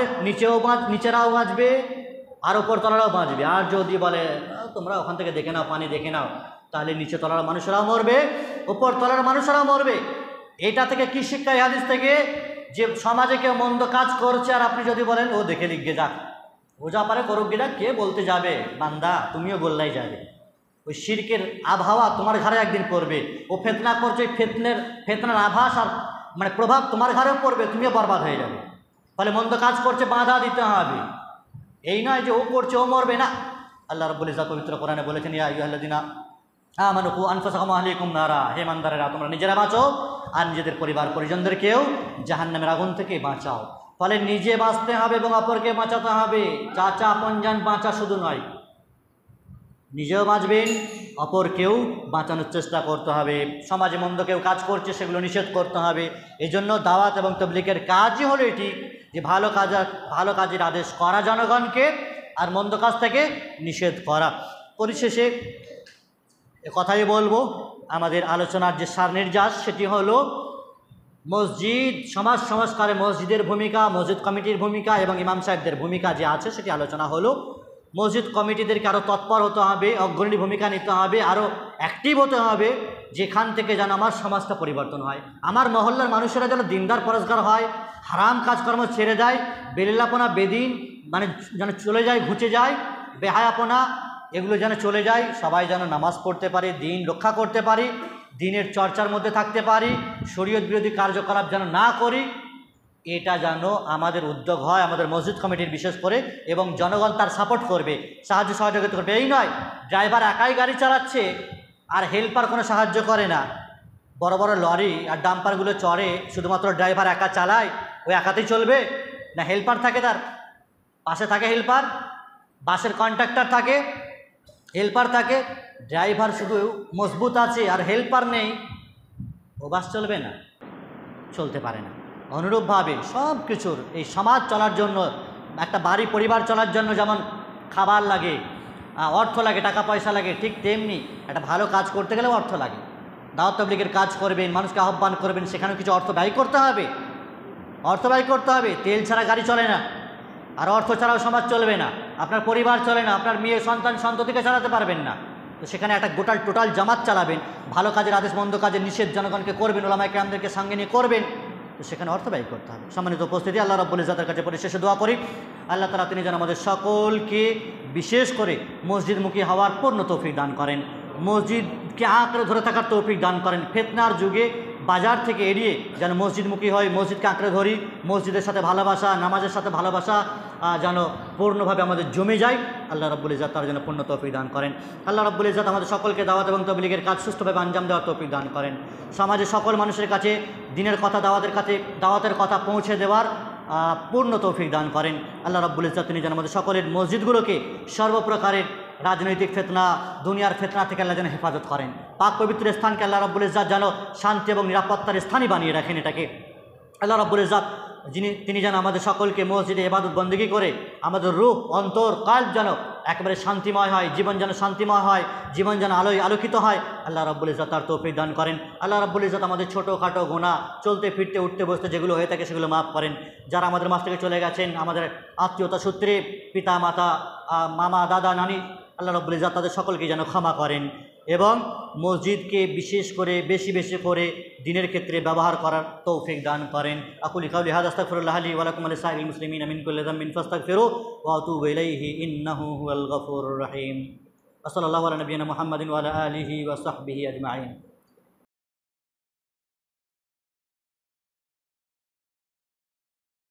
নিচেরাও বাঁচবে আর উপরতলারাও বাঁচবে। আর যদি বলে তোমরা ওখান থেকে দেখে নাও, পানি দেখে নাও, তাহলে নিচেতলার মানুষেরাও মরবে, উপরতলার মানুষেরাও মরবে। এটা থেকে কি শিক্ষা এই হাদিস থেকে? যে সমাজে কেউ মন্দ কাজ করছে, আর আপনি যদি বলেন ও দেখে লিখে যাক, ও যা পারে করুক গিরা, কে বলতে যাবে, বান্দা তুমিও বললাই যাবে। ওই শিরকের আবহাওয়া তোমার ঘরে একদিন পড়বে, ও ফেতনা করছে, ফেতনার আভাস আর মানে প্রভাব তোমার ঘরেও পড়বে, তুমিও বরবাদ হয়ে যাবে। ফলে মন্দ কাজ করছে, বাধা দিতে হবে। এই নয় যে ও করছে ও মরবে না। আল্লাহ রাব্বুল ইজ্জত পবিত্র কোরআনে বলেছেন, ইয়া আইয়ুহাল্লাযিনা আমানু কু আনফুসাকুম ওয়া আহলিকুম নারা, হে ইমানদারেরা তোমরা নিজেরা বাঁচো আর নিজেদের পরিবার পরিজনদেরকেও জাহান্নামের আগুন থেকে বাঁচাও। ফলে নিজে বাঁচতে হবে এবং অপরকে বাঁচাতে হবে। চাচা আপনজান বাঁচা শুধু নয়, নিজেও বাঁচবেন, অপরকেও বাঁচানোর চেষ্টা করতে হবে। সমাজে মন্দ কেউ কাজ করছে, সেগুলো নিষেধ করতে হবে। এজন্য দাওয়াত এবং তাবলীগের কাজই হলো এটি, যে ভালো কাজের আদেশ করা জনগণকে, আর মন্দ কাজ থেকে নিষেধ করা। পরিশেষে কথাই বলবো, আমাদের আলোচনার যে সারনির্যাস সেটি হলো মসজিদ, সমাজ সংস্কারে মসজিদের ভূমিকা, মসজিদ কমিটির ভূমিকা এবং ইমাম সাহেবদের ভূমিকা যে আছে সেটি আলোচনা হলো। মসজিদ কমিটিদেরকে আরও তৎপর হতে হবে, অগ্রণী ভূমিকা নিতে হবে, আরও অ্যাক্টিভ হতে হবে, যেখান থেকে যেন আমার সমাজটা পরিবর্তন হয়, আমার মহল্লার মানুষেরা যেন দিনদার পরেশগার হয়, হারাম কাজকর্ম ছেড়ে দেয়, বেলিলাপনা বেদিন মানে যেন চলে যায়, ঘুচে যায়, বেহায়াপনা এগুলো যেন চলে যায়, সবাই যেন নামাজ পড়তে পারে, দিন রক্ষা করতে পারি, দিনের চর্চার মধ্যে থাকতে পারি, শরীয়ত বিরোধী কার্যকলাপ যেন না করি, এটা যেন আমাদের উদ্যোগ হয়, আমাদের মসজিদ কমিটির বিশেষ করে, এবং জনগণ তার সাপোর্ট করবে, সাহায্য সহযোগিতা করবে। এই নয় ড্রাইভার একাই গাড়ি চালাচ্ছে আর হেল্পার কোনো সাহায্য করে না, বড় বড় লরি আর ডাম্পারগুলো চড়ে, শুধুমাত্র ড্রাইভার একা চালায়, ওই একাতেই চলবে না? হেল্পার থাকে, তার পাশে থাকে হেল্পার, বাসের কন্ট্রাক্টর থাকে, হেল্পার থাকে, ড্রাইভার শুধু মজবুত আছে আর হেল্পার নেই, ও বাস চলবে না, চলতে পারে না। অনুরূপভাবে সব কিছুর এই সমাজ চলার জন্য, একটা বাড়ি পরিবার চলার জন্য যেমন খাবার লাগে, অর্থ লাগে, টাকা পয়সা লাগে, ঠিক তেমনি একটা ভালো কাজ করতে গেলেও অর্থ লাগে। দাওয়াত তাবলীগের কাজ করবেন, মানুষকে আহ্বান করবেন, সেখানেও কিছু অর্থ ব্যয় করতে হবে, অর্থ ব্যয় করতে হবে। তেল ছাড়া গাড়ি চলে না, আর অর্থ ছাড়াও সমাজ চলবে না, আপনার পরিবার চলে না, আপনার মেয়ে সন্তান সন্ততিকে চালাতে পারবেন না। তো সেখানে একটা টোটাল জামাত চালাবেন, ভালো কাজের আদেশ মন্দ কাজের নিষেধ জনগণকে করবেন, ওলামায়ে কেরামদেরকে সঙ্গে নিয়ে করবেন, তো সেখানে অর্থ ব্যয় করতে হবে। সম্মানিত উপস্থিতি, আল্লাহ রাব্বুল ইজ্জাতের কাছে পরিশেষে দোয়া করি আল্লাহ তাআলা তিনি যেন আমাদের সকলকে বিশেষ করে মসজিদমুখী হওয়ার পূর্ণ তৌফিক দান করেন, মসজিদকে আঁকড়ে ধরে থাকার তৌফিক দান করেন। ফিতনার যুগে বাজার থেকে এড়িয়ে যেন মসজিদমুখী হয়, মসজিদকে আঁকড়ে ধরি, মসজিদের সাথে ভালোবাসা, নামাজের সাথে ভালোবাসা যেন পূর্ণভাবে আমাদের জমে যায়। আল্লাহ রাব্বুল ইজ্জাত তার জন্য পূর্ণ তৌফিক দান করেন। আল্লাহ রাব্বুল ইজ্জাত আমাদের সকলকে দাওয়াত এবং তাবলীগের কাজ সুষ্ঠুভাবে আঞ্জাম দেওয়ার তৌফিক দান করেন। সমাজের সকল মানুষের কাছে দ্বীনের কথা, দাওয়াতের কথা পৌঁছে দেওয়ার পূর্ণ তৌফিক দান করেন। আল্লাহ রাব্বুল ইজ্জাত তিনি যেন আমাদের সকলের মসজিদগুলোকে সর্বপ্রকারের রাজনৈতিক ফিতনা, দুনিয়ার ফিতনা থেকে আল্লাহ যেন হেফাজত করেন। পাক পবিত্র স্থানকে আল্লাহ রাব্বুল ইজ্জাত যেন শান্তি এবং নিরাপত্তার স্থানই বানিয়ে রাখেন এটাকে। আল্লাহ রাব্বুল ইজ্জাত তিনি যেন আমাদের সকলকে মসজিদে ইবাদত বন্দেগী করে আমাদের রূহ, অন্তর, কাল্ব যেন একেবারে শান্তিময় হয়, জীবন যেন শান্তিময় হয়, জীবন যেন আলোয় আলোকিত হয়। আল্লাহ রাব্বুল ইজ্জাত তার তৌফিক দান করেন। আল্লাহ রাব্বুল ইজ্জাত আমাদের ছোটোখাটো গুনাহ, চলতে ফিরতে উঠতে বসতে যেগুলো হয়ে থাকে সেগুলো মাফ করেন। যারা আমাদের মাঝ থেকে চলে গেছেন, আমাদের আত্মীয়তা সূত্রে পিতা মাতা, মামা, দাদা, নানি, আল্লাহ রাব্বুল ইজ্জাত তাদের সকলকে যেন ক্ষমা করেন এবং মসজিদকে বিশেষ করে বেশি বেশি করে দ্বীনের ক্ষেত্রে ব্যবহার করার তৌফিক দান করেন। আকুলি কাউলি হাযা আস্তাগফিরুল্লাহ লি ওয়া লাকুম ওয়া লিসাইরিল মুসলিমিনা মিন কুল্লি যামবিন ফাস্তাগফিরু ওয়া আতুবু ইলাইহি ইন্নাহু হুয়াল গফুরুর রহিম। সাল্লাল্লাহু আলা নবিয়িনা মুহাম্মাদিন ওয়া আলা আলিহি ওয়া সাহবিহি আজমাইন।